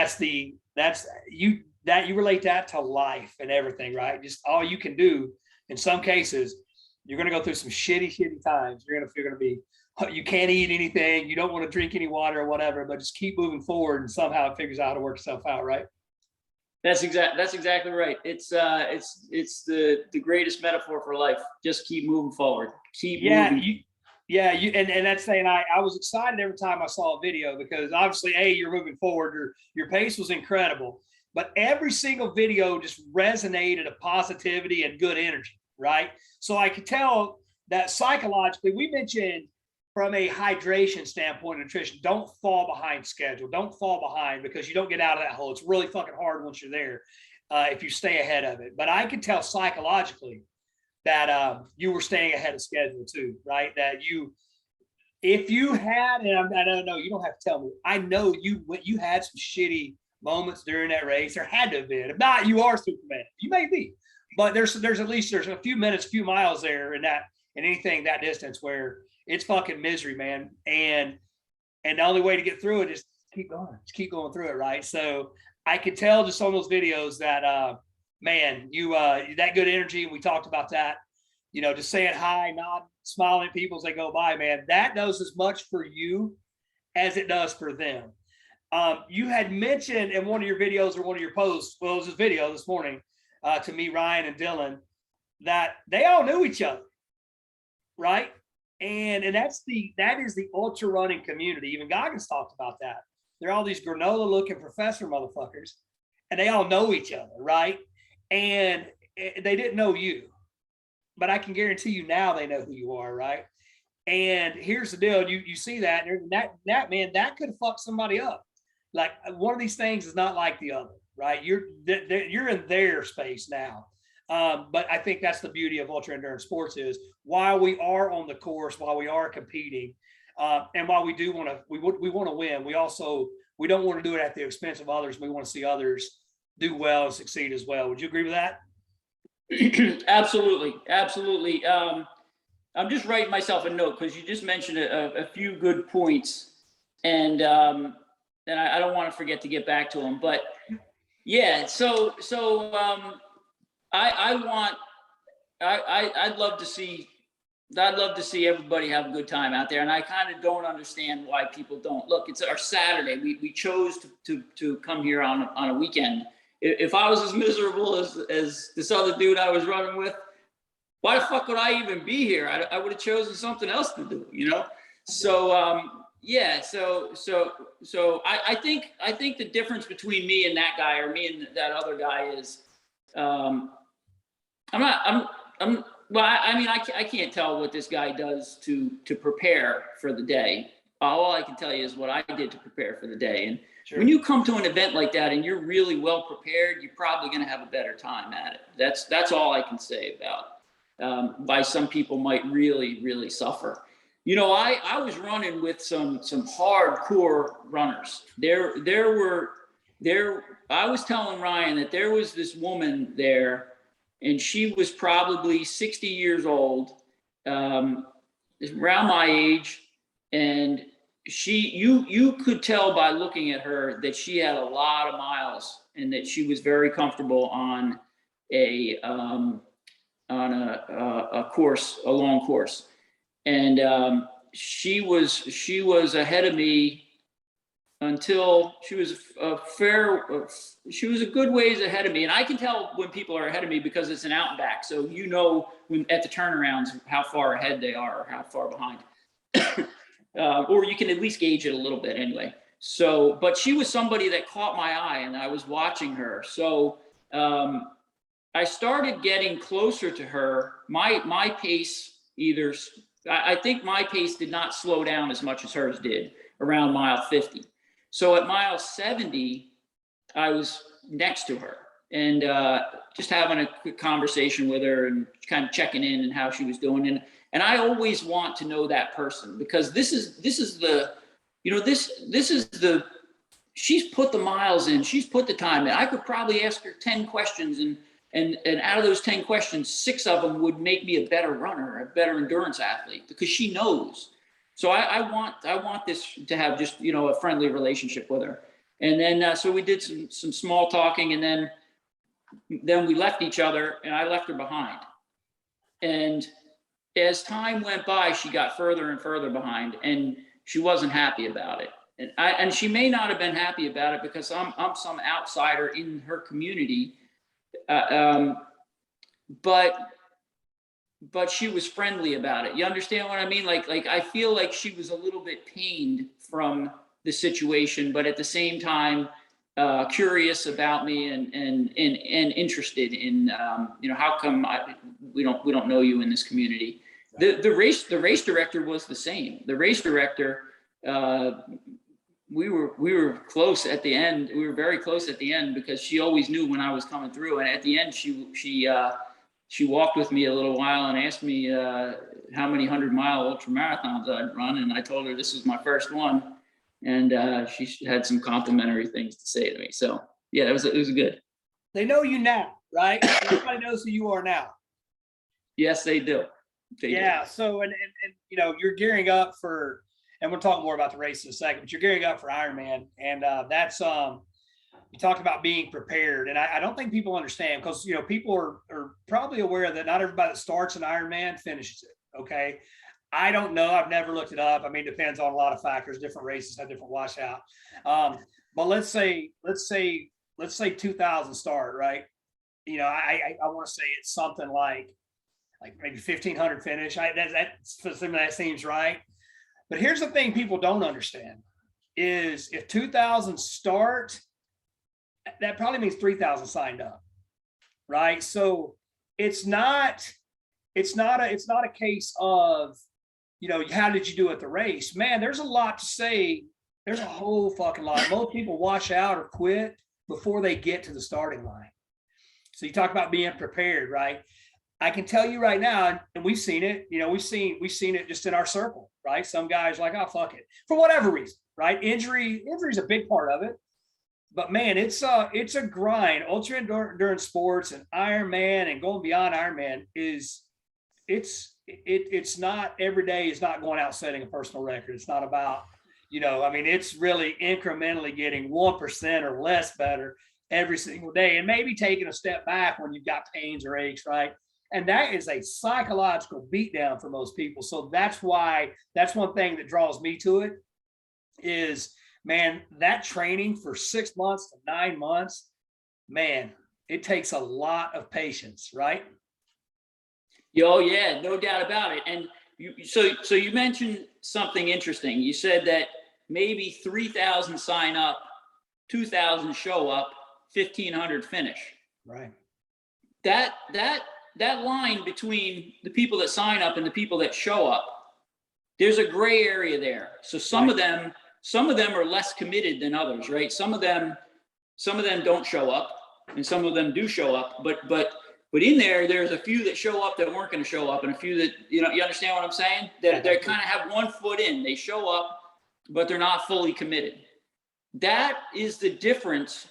you relate that to life and everything, right? Just all you can do. In some cases, you're going to go through some shitty times. You're going to be, you can't eat anything. You don't want to drink any water or whatever, but just keep moving forward and somehow it figures out how to work itself out, right? That's exactly right. It's the greatest metaphor for life. Just keep moving forward. Keep moving. And that's saying I was excited every time I saw a video because obviously, you're moving forward. Your pace was incredible, but every single video just resonated a positivity and good energy, right? So I could tell that psychologically, we mentioned from a hydration standpoint, nutrition, don't fall behind schedule. Don't fall behind because you don't get out of that hole. It's really fucking hard once you're there if you stay ahead of it. But I could tell psychologically that you were staying ahead of schedule too, right? That if you had, and I don't know, you don't have to tell me. I know you had some shitty moments during that race. There had to have been. If not, you are Superman. You may be, but there's at least a few minutes, few miles there in anything that distance where it's fucking misery, man. And the only way to get through it is keep going. Just keep going through it, right? So I could tell just on those videos that man, you that good energy, and we talked about that, just saying hi, nod, smiling at people as they go by, man, that does as much for you as it does for them. You had mentioned in one of your videos or one of your posts, well, it was this video this morning to me, Ryan and Dylan, that they all knew each other, right? And that is the ultra running community. Even Goggins talked about that. They're all these granola looking professor motherfuckers, and they all know each other, right? And they didn't know you, but I can guarantee you now they know who you are, right? And here's the deal: you see that, and that man, that could fuck somebody up. Like one of these things is not like the other, right? You're in their space now. But I think that's the beauty of ultra endurance sports is while we are on the course, while we are competing, and while we do want to, we want to win, we don't want to do it at the expense of others. We want to see others do well and succeed as well. Would you agree with that? Absolutely. I'm just writing myself a note because you just mentioned a few good points, and I don't want to forget to get back to them. But yeah, I'd love to see everybody have a good time out there, and I kind of don't understand why people don't. Look, it's our Saturday. We chose to come here on a weekend. If I was as miserable as this other dude I was running with, why the fuck would I even be here? I would have chosen something else to do, So So I think the difference between me and that guy, or me and that other guy, is I can't tell what this guy does to prepare for the day. All I can tell you is what I did to prepare for the day. And sure, when you come to an event like that and you're really well prepared, you're probably going to have a better time at it. That's all I can say about why some people might really, really suffer. I was running with some hardcore runners. I was telling Ryan that there was this woman there, and she was probably 60 years old, around my age, and you could tell by looking at her that she had a lot of miles and that she was very comfortable on a course, a long course. And she was ahead of me until she was she was a good ways ahead of me. And I can tell when people are ahead of me because it's an out and back. So you know when at the turnarounds how far ahead they are or how far behind. Or you can at least gauge it a little bit anyway. So, but she was somebody that caught my eye and I was watching her. So I started getting closer to her. My pace I think my pace did not slow down as much as hers did around mile 50. So at mile 70, I was next to her and just having a quick conversation with her and kind of checking in and how she was doing. And I always want to know that person because this is the, she's put the miles in, she's put the time in. I could probably ask her 10 questions and out of those 10 questions, 6 of them would make me a better runner, a better endurance athlete because she knows. So I want this to have just, a friendly relationship with her. And then, so we did some small talking and then we left each other and I left her behind. And as time went by, she got further and further behind and she wasn't happy about it. And she may not have been happy about it because I'm some outsider in her community. But she was friendly about it. You understand what I mean? Like I feel like she was a little bit pained from the situation, but at the same time, curious about me and interested in, how come we don't know you in this community. The race director was the same. The race director, we were close at the end. We were very close at the end because she always knew when I was coming through. And at the end, she walked with me a little while and asked me how many 100-mile ultramarathons I'd run. And I told her this was my first one. And she had some complimentary things to say to me. So yeah, it was good. They know you now, right? Everybody knows who you are now. Yes, they do. Yeah. So, and you're gearing up for, and we'll talk more about the race in a second, but you're gearing up for Ironman. And that's, you talked about being prepared. And I don't think people understand because, people are probably aware that not everybody that starts an Ironman finishes it. Okay. I don't know. I've never looked it up. I mean, it depends on a lot of factors. Different races have different washout. But let's say 2000 start, right? I want to say it's something like maybe 1500 finish. That seems right. But here's the thing people don't understand is if 2000 start, that probably means 3000 signed up, right? So it's not a case of, how did you do at the race? Man, there's a lot to say. There's a whole fucking lot. Most people wash out or quit before they get to the starting line. So you talk about being prepared, right? I can tell you right now, and we've seen it, we've seen it just in our circle, right? Some guys are like, oh, fuck it, for whatever reason, right? Injury is a big part of it. But man, it's a grind. Ultra endurance sports and Ironman and going beyond Ironman it's not every day is not going out setting a personal record. It's not about, it's really incrementally getting 1% or less better every single day and maybe taking a step back when you've got pains or aches, right? And that is a psychological beatdown for most people. So that's one thing that draws me to it is, man, that training for 6 months to 9 months, man, it takes a lot of patience, right? Oh yeah, no doubt about it. And so you mentioned something interesting. You said that maybe 3000 sign up, 2000 show up, 1500 finish. Right. That line between the people that sign up and the people that show up, there's a gray area there. So some of them are less committed than others, right? Some of them don't show up and some of them do show up, but in there's a few that show up that weren't going to show up and a few that, you understand what I'm saying? That they kind of have 1 foot in, they show up, but they're not fully committed. That is the difference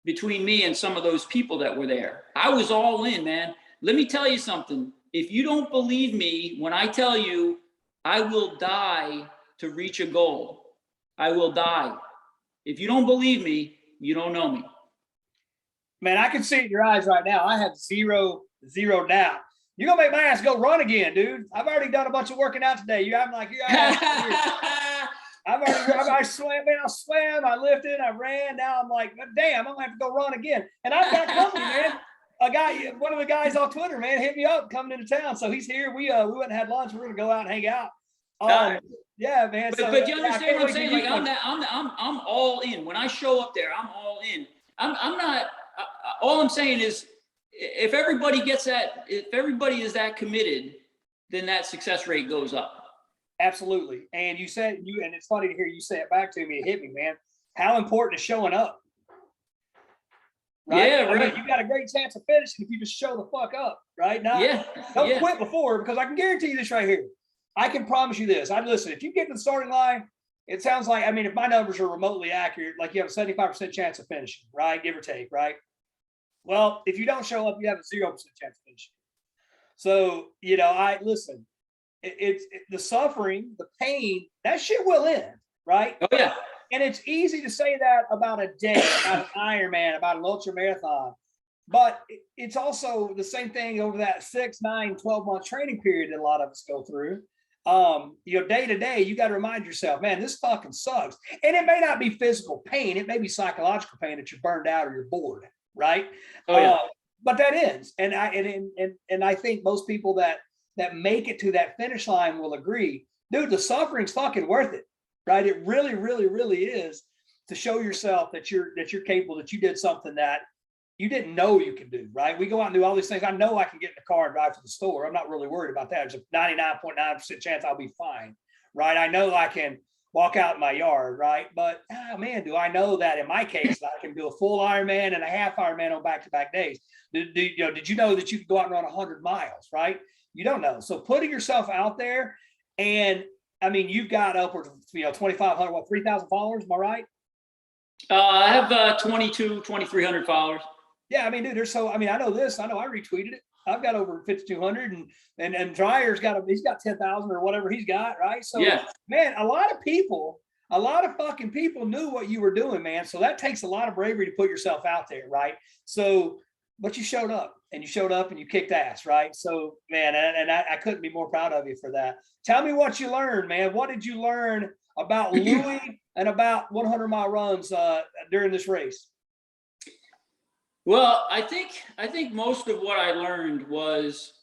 between me and some of those people that were there. I was all in, man. Let me tell you something. If you don't believe me, when I tell you I will die to reach a goal. I will die. If you don't believe me, you don't know me. Man, I can see it in your eyes right now. I have zero doubt. You're gonna make my ass go run again, dude. I've already done a bunch of working out today. I'm like, I swam, man. I swam, I lifted, I ran. Now I'm like, damn, I'm gonna have to go run again. And I've got company, man. A guy, one of the guys on Twitter, man, hit me up coming into town. So he's here. We went and had lunch. We're gonna go out and hang out. Yeah, man. But you understand what I'm saying? Like I'm all in. When I show up there, I'm all in. I'm not. All I'm saying is, if everybody is that committed, then that success rate goes up. Absolutely. And you said and it's funny to hear you say it back to me. It hit me, man. How important is showing up? Right? Yeah, right. I mean, you got a great chance of finishing if you just show the fuck up, right? Now, don't quit before, because I can guarantee you this right here. I can promise you this. Listen, if you get to the starting line, it sounds like, I mean, if my numbers are remotely accurate, like you have a 75% chance of finishing, right? Give or take, right? Well, if you don't show up, you have a 0% chance of finishing. So, listen, it's the suffering, the pain, that shit will end, right? Oh, yeah. And it's easy to say that about a day, about an Ironman, about an ultramarathon. But it's also the same thing over that 6, 9, 12-month training period that a lot of us go through. Day to day, you got to remind yourself, man, this fucking sucks. And it may not be physical pain. It may be psychological pain that you're burned out or you're bored, right? Oh, yeah. But that ends. And I think most people that make it to that finish line will agree, dude, the suffering's fucking worth it, right? It really, really, really is, to show yourself that you're capable, that you did something that you didn't know you could do, right? We go out and do all these things. I know I can get in the car and drive to the store. I'm not really worried about that. There's a 99.9% chance I'll be fine, right? I know I can walk out in my yard, right? But man, do I know that in my case, I can do a full Ironman and a half Ironman on back-to-back days. Did you know that you could go out and run 100 miles, right? You don't know. So putting yourself out there, and I mean, you've got upwards of 2,500, 3,000 followers, am I right? I have 2,300 followers. Yeah, I mean, dude, I know this. I know I retweeted it. I've got over 5,200, and Dreyer's he's got 10,000 or whatever he's got, right? So, yeah, man, a lot of fucking people knew what you were doing, man. So that takes a lot of bravery to put yourself out there, right? So, but you showed up and you kicked ass, right? So, man, and I couldn't be more proud of you for that. Tell me what you learned, man. What did you learn about Louie and about 100-mile runs during this race? Well, I think most of what I learned was,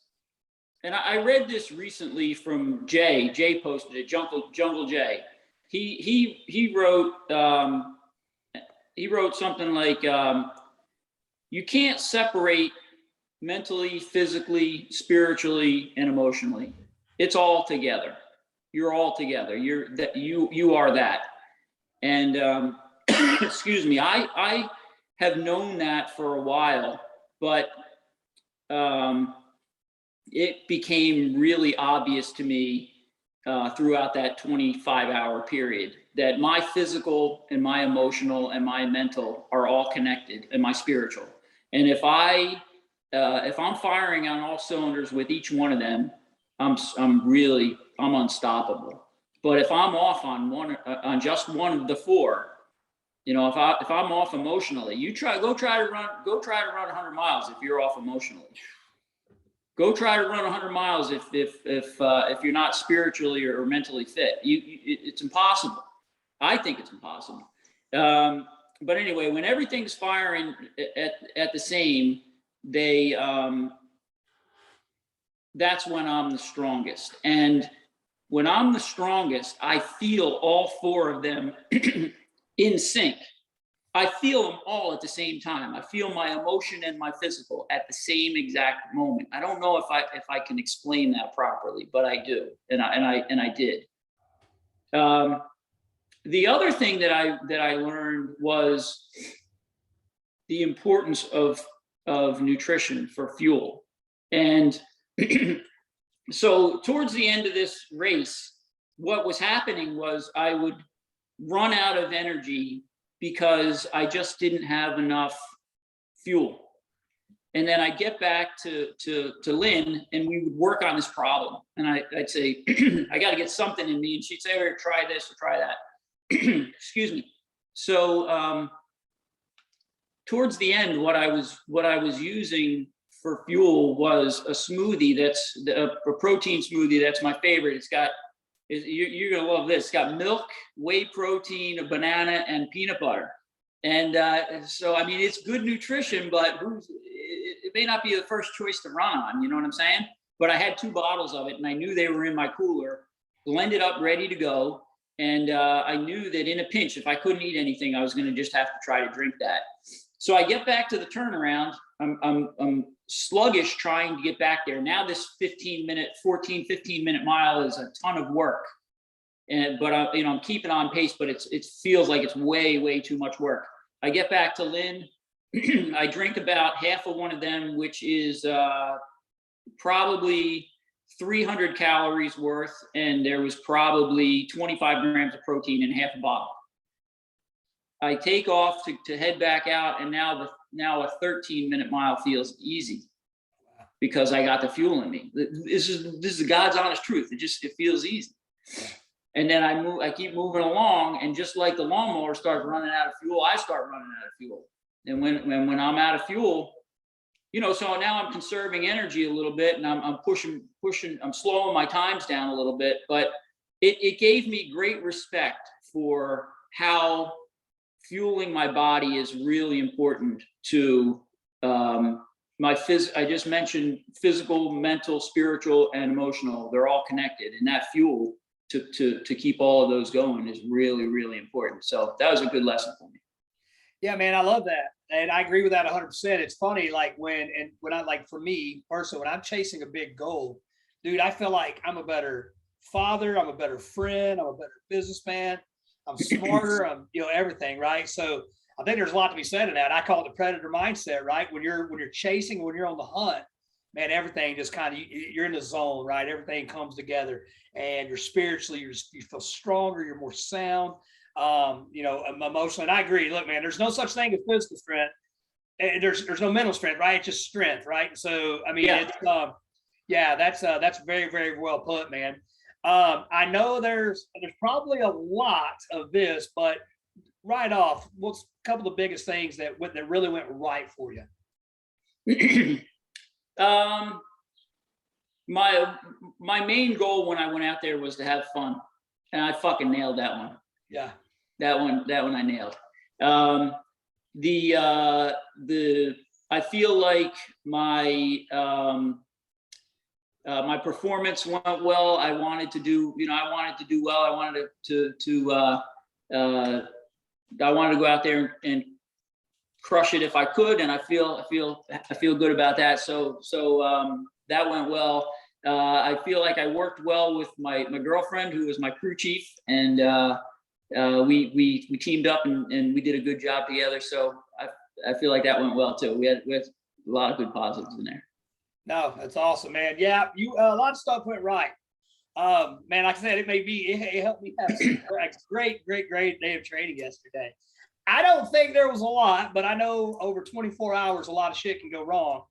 and I read this recently from Jay. Jay posted it. Jungle Jay. He wrote something like, you can't separate mentally, physically, spiritually, and emotionally. It's all together. You're all together. You are that. And excuse me, I have known that for a while, but it became really obvious to me throughout that 25-hour period that my physical and my emotional and my mental are all connected, and my spiritual. And if I'm firing on all cylinders with each one of them, I'm unstoppable. But if I'm off on just one of the four, if I'm off emotionally, go try to run 100 miles if you're off emotionally. Go try to run 100 miles if you're not spiritually or mentally fit. It's impossible. I think it's impossible. But anyway, when everything's firing at the same, that's when I'm the strongest. And when I'm the strongest, I feel all four of them in sync. I feel them all at the same time. I feel my emotion and my physical at the same exact moment. I don't know if I can explain that properly, but I do, and I did. The other thing that I learned was the importance of nutrition for fuel. And so towards the end of this race, what was happening was I would run out of energy because I just didn't have enough fuel. And then I'd get back to Lynn, and we would work on this problem. And I'd say, I got to get something in me. And she'd say, "Here, try this or try that." Excuse me. So towards the end, what I was using for fuel was a smoothie. That's a protein smoothie. That's my favorite. You're going to love this. It's got milk, whey protein, a banana, and peanut butter. And so, I mean, it's good nutrition, but it may not be the first choice to run on, you know what I'm saying? But I had 2 bottles of it, and I knew they were in my cooler, blended up, ready to go. And I knew that in a pinch, if I couldn't eat anything, I was going to just have to try to drink that. So I get back to the turnaround. I'm sluggish trying to get back there. Now this 15 minute mile is a ton of work. But I'm keeping on pace, but it feels like it's way too much work. I get back to Lynn. I drink about half of one of them, which is probably 300 calories worth, and there was probably 25 grams of protein in half a bottle. I take off to head back out, and now a 13-minute mile feels easy because I got the fuel in me. This is God's honest truth. It feels easy. And then I keep moving along, and just like the lawnmower starts running out of fuel, I start running out of fuel. And when I'm out of fuel, so now I'm conserving energy a little bit, and I'm pushing, I'm slowing my times down a little bit, but it gave me great respect for how fueling my body is really important to I just mentioned physical, mental, spiritual, and emotional. They're all connected, and that fuel to keep all of those going is really important. So that was a good lesson for me. Yeah, man, I love that. And I agree with that 100%. It's funny, like for me personally, when I'm chasing a big goal, dude, I feel like I'm a better father, I'm a better friend, I'm a better businessman, I'm smarter, I'm, everything, right? So I think there's a lot to be said in that. I call it the predator mindset, right? When you're chasing, when you're on the hunt, man, everything just kind of, you're in the zone, right? Everything comes together, and you're spiritually, you feel stronger, you're more sound, emotionally. And I agree. Look, man, there's no such thing as physical strength. And there's no mental strength, right? It's just strength, right? So, I mean, that's very well put, man. I know there's probably a lot of this, but right off, what's a couple of the biggest things that really went right for you? My main goal when I went out there was to have fun, and I fucking nailed that one. Yeah, that one I nailed. I feel like my my performance went well. I wanted to do well. I wanted to go out there and crush it if I could, and I feel good about that. So that went well. I feel like I worked well with my girlfriend, who was my crew chief, and we teamed up and we did a good job together. So I feel like that went well too. We had a lot of good positives in there. No, that's awesome, man. Yeah, a lot of stuff went right. Man, like I said, it helped me have a great day of training yesterday. I don't think there was a lot, but I know over 24 hours, a lot of shit can go wrong.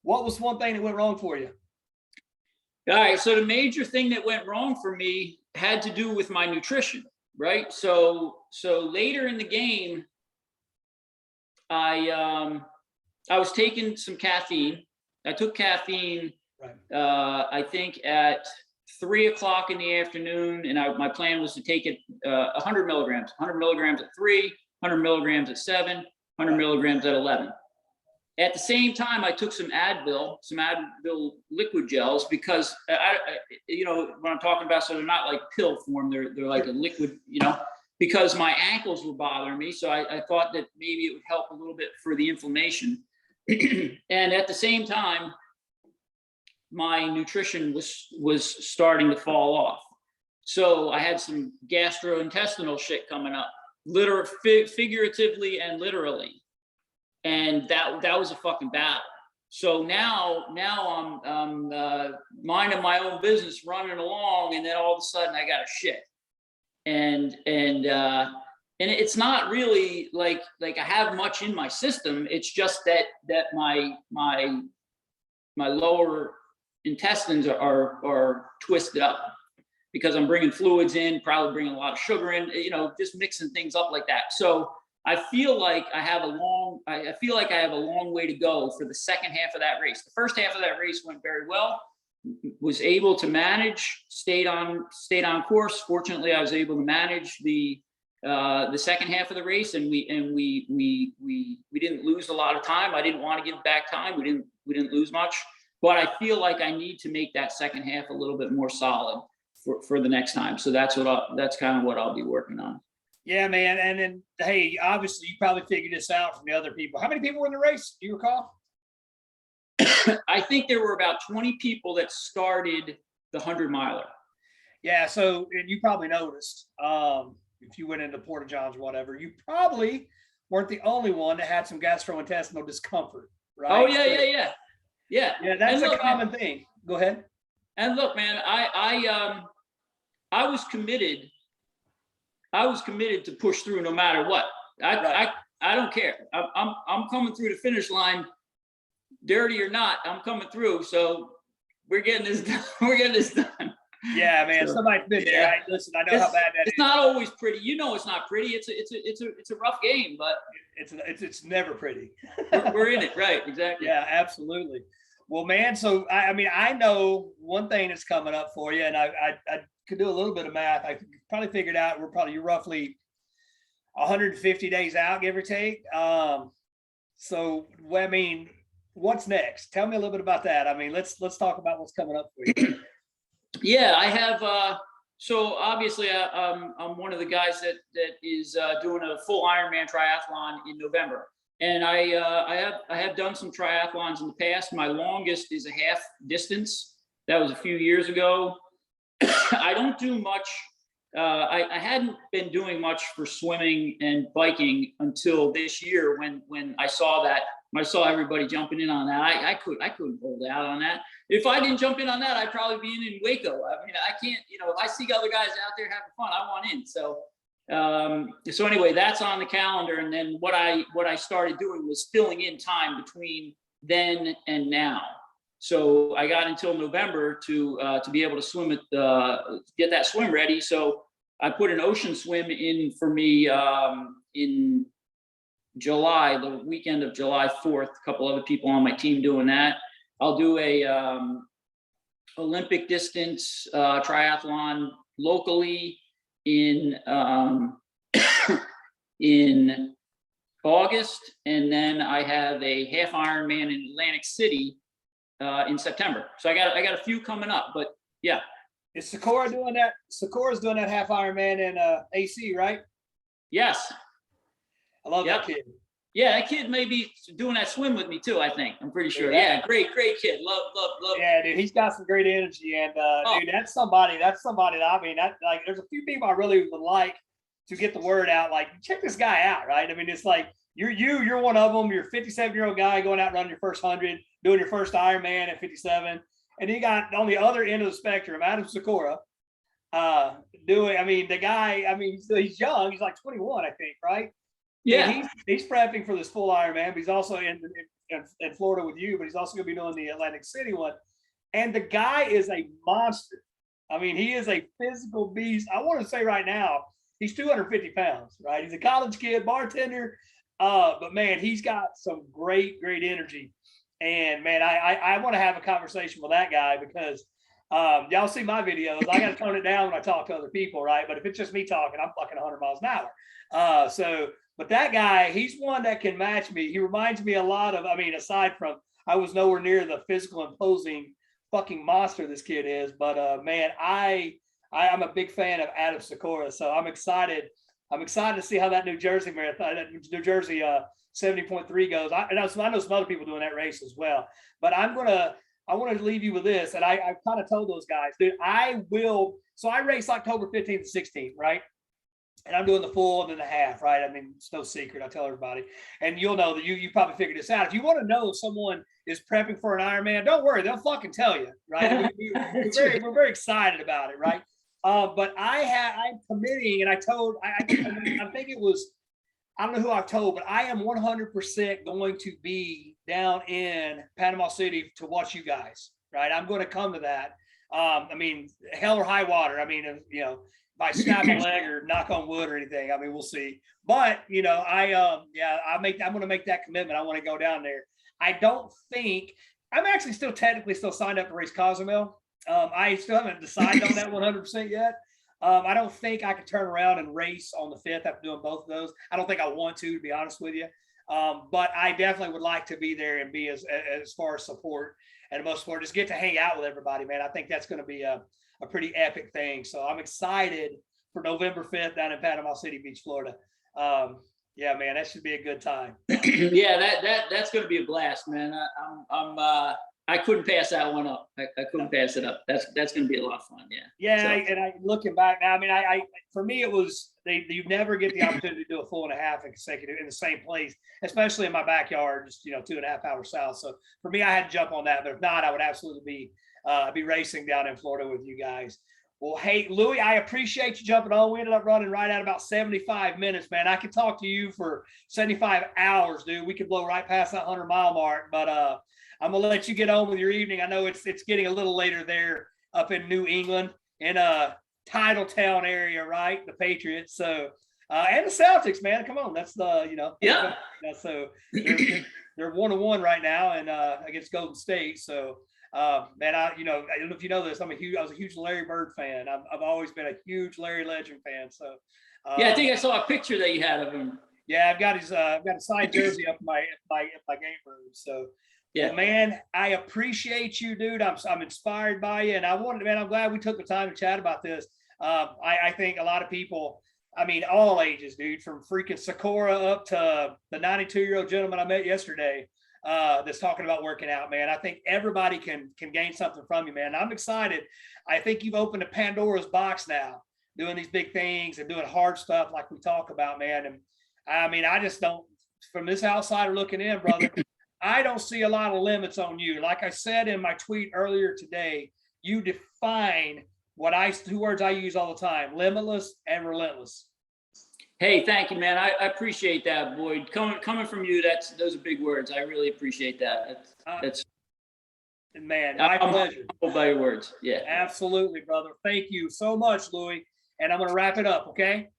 What was one thing that went wrong for you? All right, so the major thing that went wrong for me had to do with my nutrition, right? So later in the game, I was taking some caffeine. I took caffeine, right. I think at 3 o'clock in the afternoon, and my plan was to take it 100 milligrams at 3, 100 milligrams at 7, 100 milligrams at 11. At the same time, I took some Advil liquid gels, because what I'm talking about, so they're not like pill form, they're like a liquid, because my ankles were bothering me. So I thought that maybe it would help a little bit for the inflammation. And at the same time, my nutrition was starting to fall off. So I had some gastrointestinal shit coming up, figuratively and literally. And that was a fucking battle. So now I'm minding my own business, running along, and then all of a sudden I got a shit. And and it's not really like I have much in my system. It's just that my lower intestines are twisted up because I'm bringing fluids in, probably bringing a lot of sugar in, just mixing things up like that. So I feel like I have a long way to go for the second half of that race. The first half of that race went very well. Was able to manage, stayed on course. Fortunately, I was able to manage the second half of the race, and we didn't lose a lot of time. I didn't want to give back time. We didn't lose much, but I feel like I need to make that second half a little bit more solid for the next time. So that's kind of what I'll be working on. Yeah, man. And then, hey, obviously you probably figured this out from the other people. How many people were in the race? Do you recall? I think there were about 20 people that started the 100-miler. Yeah. So, and you probably noticed, if you went into Porta Johns or whatever, you probably weren't the only one that had some gastrointestinal discomfort, right? Oh yeah. Yeah. That's a common thing. Go ahead. And look, man, I was committed. I was committed to push through no matter what. I don't care. I'm coming through the finish line, dirty or not. I'm coming through. So we're getting this done. We're getting this done. Yeah, man. So, somebody's been there. Right? Listen, I know how bad that is. It's not always pretty. It's not pretty. It's a rough game, but it's never pretty. we're in it, right? Exactly. Yeah, absolutely. Well, man. So I know one thing that's coming up for you, and I could do a little bit of math. I could probably figured out you're roughly 150 days out, give or take. So I mean, what's next? Tell me a little bit about that. I mean, let's talk about what's coming up for you. Yeah, I have. So obviously, I'm one of the guys that is doing a full Ironman triathlon in November, and I have done some triathlons in the past. My longest is a half distance. That was a few years ago. I don't do much. I hadn't been doing much for swimming and biking until this year when I saw that. I saw everybody jumping in on that. I couldn't hold out on that. If I didn't jump in on that, I'd probably be in Waco. I mean, I can't. If I see other guys out there having fun, I want in. So anyway, that's on the calendar. And then what I started doing was filling in time between then and now. So I got until November to be able to swim get that swim ready. So I put an ocean swim in for me in July, the weekend of July 4th. A couple other people on my team doing that. I'll do a Olympic distance triathlon locally in in August, and then I have a half Ironman in Atlantic City in September. So I got a few coming up, but yeah. Is Sakura doing that? Sakura's doing that half Ironman in AC, right? Yes. I love that kid. Yeah, that kid may be doing that swim with me too, I think. I'm pretty sure. Yeah, great kid. Love. Yeah, dude, he's got some great energy. And dude, that's somebody that I mean, there's a few people I really would like to get the word out. Like, check this guy out, right? I mean, it's like you're one of them. You're a 57-year-old guy going out and running your first 100, doing your first Ironman at 57. And you got on the other end of the spectrum, Adam Sakura, the guy, I mean, he's young. He's like 21, I think, right? Yeah. He's prepping for this full Ironman, but he's also in Florida with you, but he's also going to be doing the Atlantic City one. And the guy is a monster. I mean, he is a physical beast. I want to say right now, he's 250 pounds, right? He's a college kid, bartender. But man, he's got some great energy. And man, I want to have a conversation with that guy because y'all see my videos. I got to tone it down when I talk to other people, right? But if it's just me talking, I'm fucking 100 miles an hour. But that guy, he's one that can match me. He reminds me a lot of, I mean, aside from I was nowhere near the physical imposing fucking monster this kid is, but man, I'm a big fan of Adam Sakura. So I'm excited to see how that New Jersey marathon, that New Jersey 70.3 goes. I know some other people doing that race as well. But I want to leave you with this, and I kind of told those guys, dude, so I race October 15th to 16th, right? And I'm doing the full and then the half, right? I mean, it's no secret. I tell everybody. And you'll know that you probably figured this out. If you want to know if someone is prepping for an Ironman, don't worry. They'll fucking tell you, right? We're very excited about it, right? But I'm committing, and I told, I think it was, I don't know who I've told, but I am 100% going to be down in Panama City to watch you guys, right? I'm going to come to that. I mean, hell or high water. I mean, you know, if I snap a leg or knock on wood or anything, I mean, we'll see. But, you know, I'm going to make that commitment. I want to go down there. I don't think, I'm actually still technically still signed up to race Cozumel. I still haven't decided on that 100% yet. I don't think I could turn around and race on the 5th after doing both of those. I don't think I want to be honest with you. But I definitely would like to be there and be as far as support and most support, just get to hang out with everybody, man. I think that's going to be a pretty epic thing. So I'm excited for November 5th down in Panama City Beach, Florida. Yeah, man, that should be a good time. Yeah, that's going to be a blast, man. I couldn't pass that one up. I couldn't pass it up. That's going to be a lot of fun. Yeah. Yeah, So, and I looking back now, I mean, I for me it was you never get the opportunity to do a full and a half in consecutive in the same place, especially in my backyard, just 2.5 hours south. So for me, I had to jump on that. But if not, I would absolutely be racing down in Florida with you guys. Well, hey, Louie, I appreciate you jumping on. We ended up running right at about 75 minutes, man. I could talk to you for 75 hours, dude. We could blow right past that 100-mile mark, but I'm gonna let you get on with your evening. I know it's getting a little later there up in New England in a Titletown area, right? The Patriots, so and the Celtics, man. Come on, that's the yeah. So they're 1-1 right now, and against Golden State. So man, I don't know if you know this. I was a huge Larry Bird fan. I've always been a huge Larry Legend fan. So Yeah, I think I saw a picture that you had of him. yeah, I've got a signed jersey up in my game room. So. Yeah, Well, man, I appreciate you, dude. I'm inspired by you, and I'm glad we took the time to chat about this. I think a lot of people, I mean, all ages, dude, from freaking Sakura up to the 92-year-old gentleman I met yesterday, that's talking about working out, man. I think everybody can gain something from you, man. I'm excited. I think you've opened a Pandora's box now, doing these big things and doing hard stuff like we talk about, man. And I mean, I just don't, from this outsider looking in, brother. I don't see a lot of limits on you. Like I said in my tweet earlier today, you define two words I use all the time: limitless and relentless. Hey, thank you, man. I appreciate that, Boyd. Coming from you, those are big words. I really appreciate that. That's man, my pleasure. By your words. Yeah. Absolutely, brother. Thank you so much, Louie. And I'm going to wrap it up. Okay.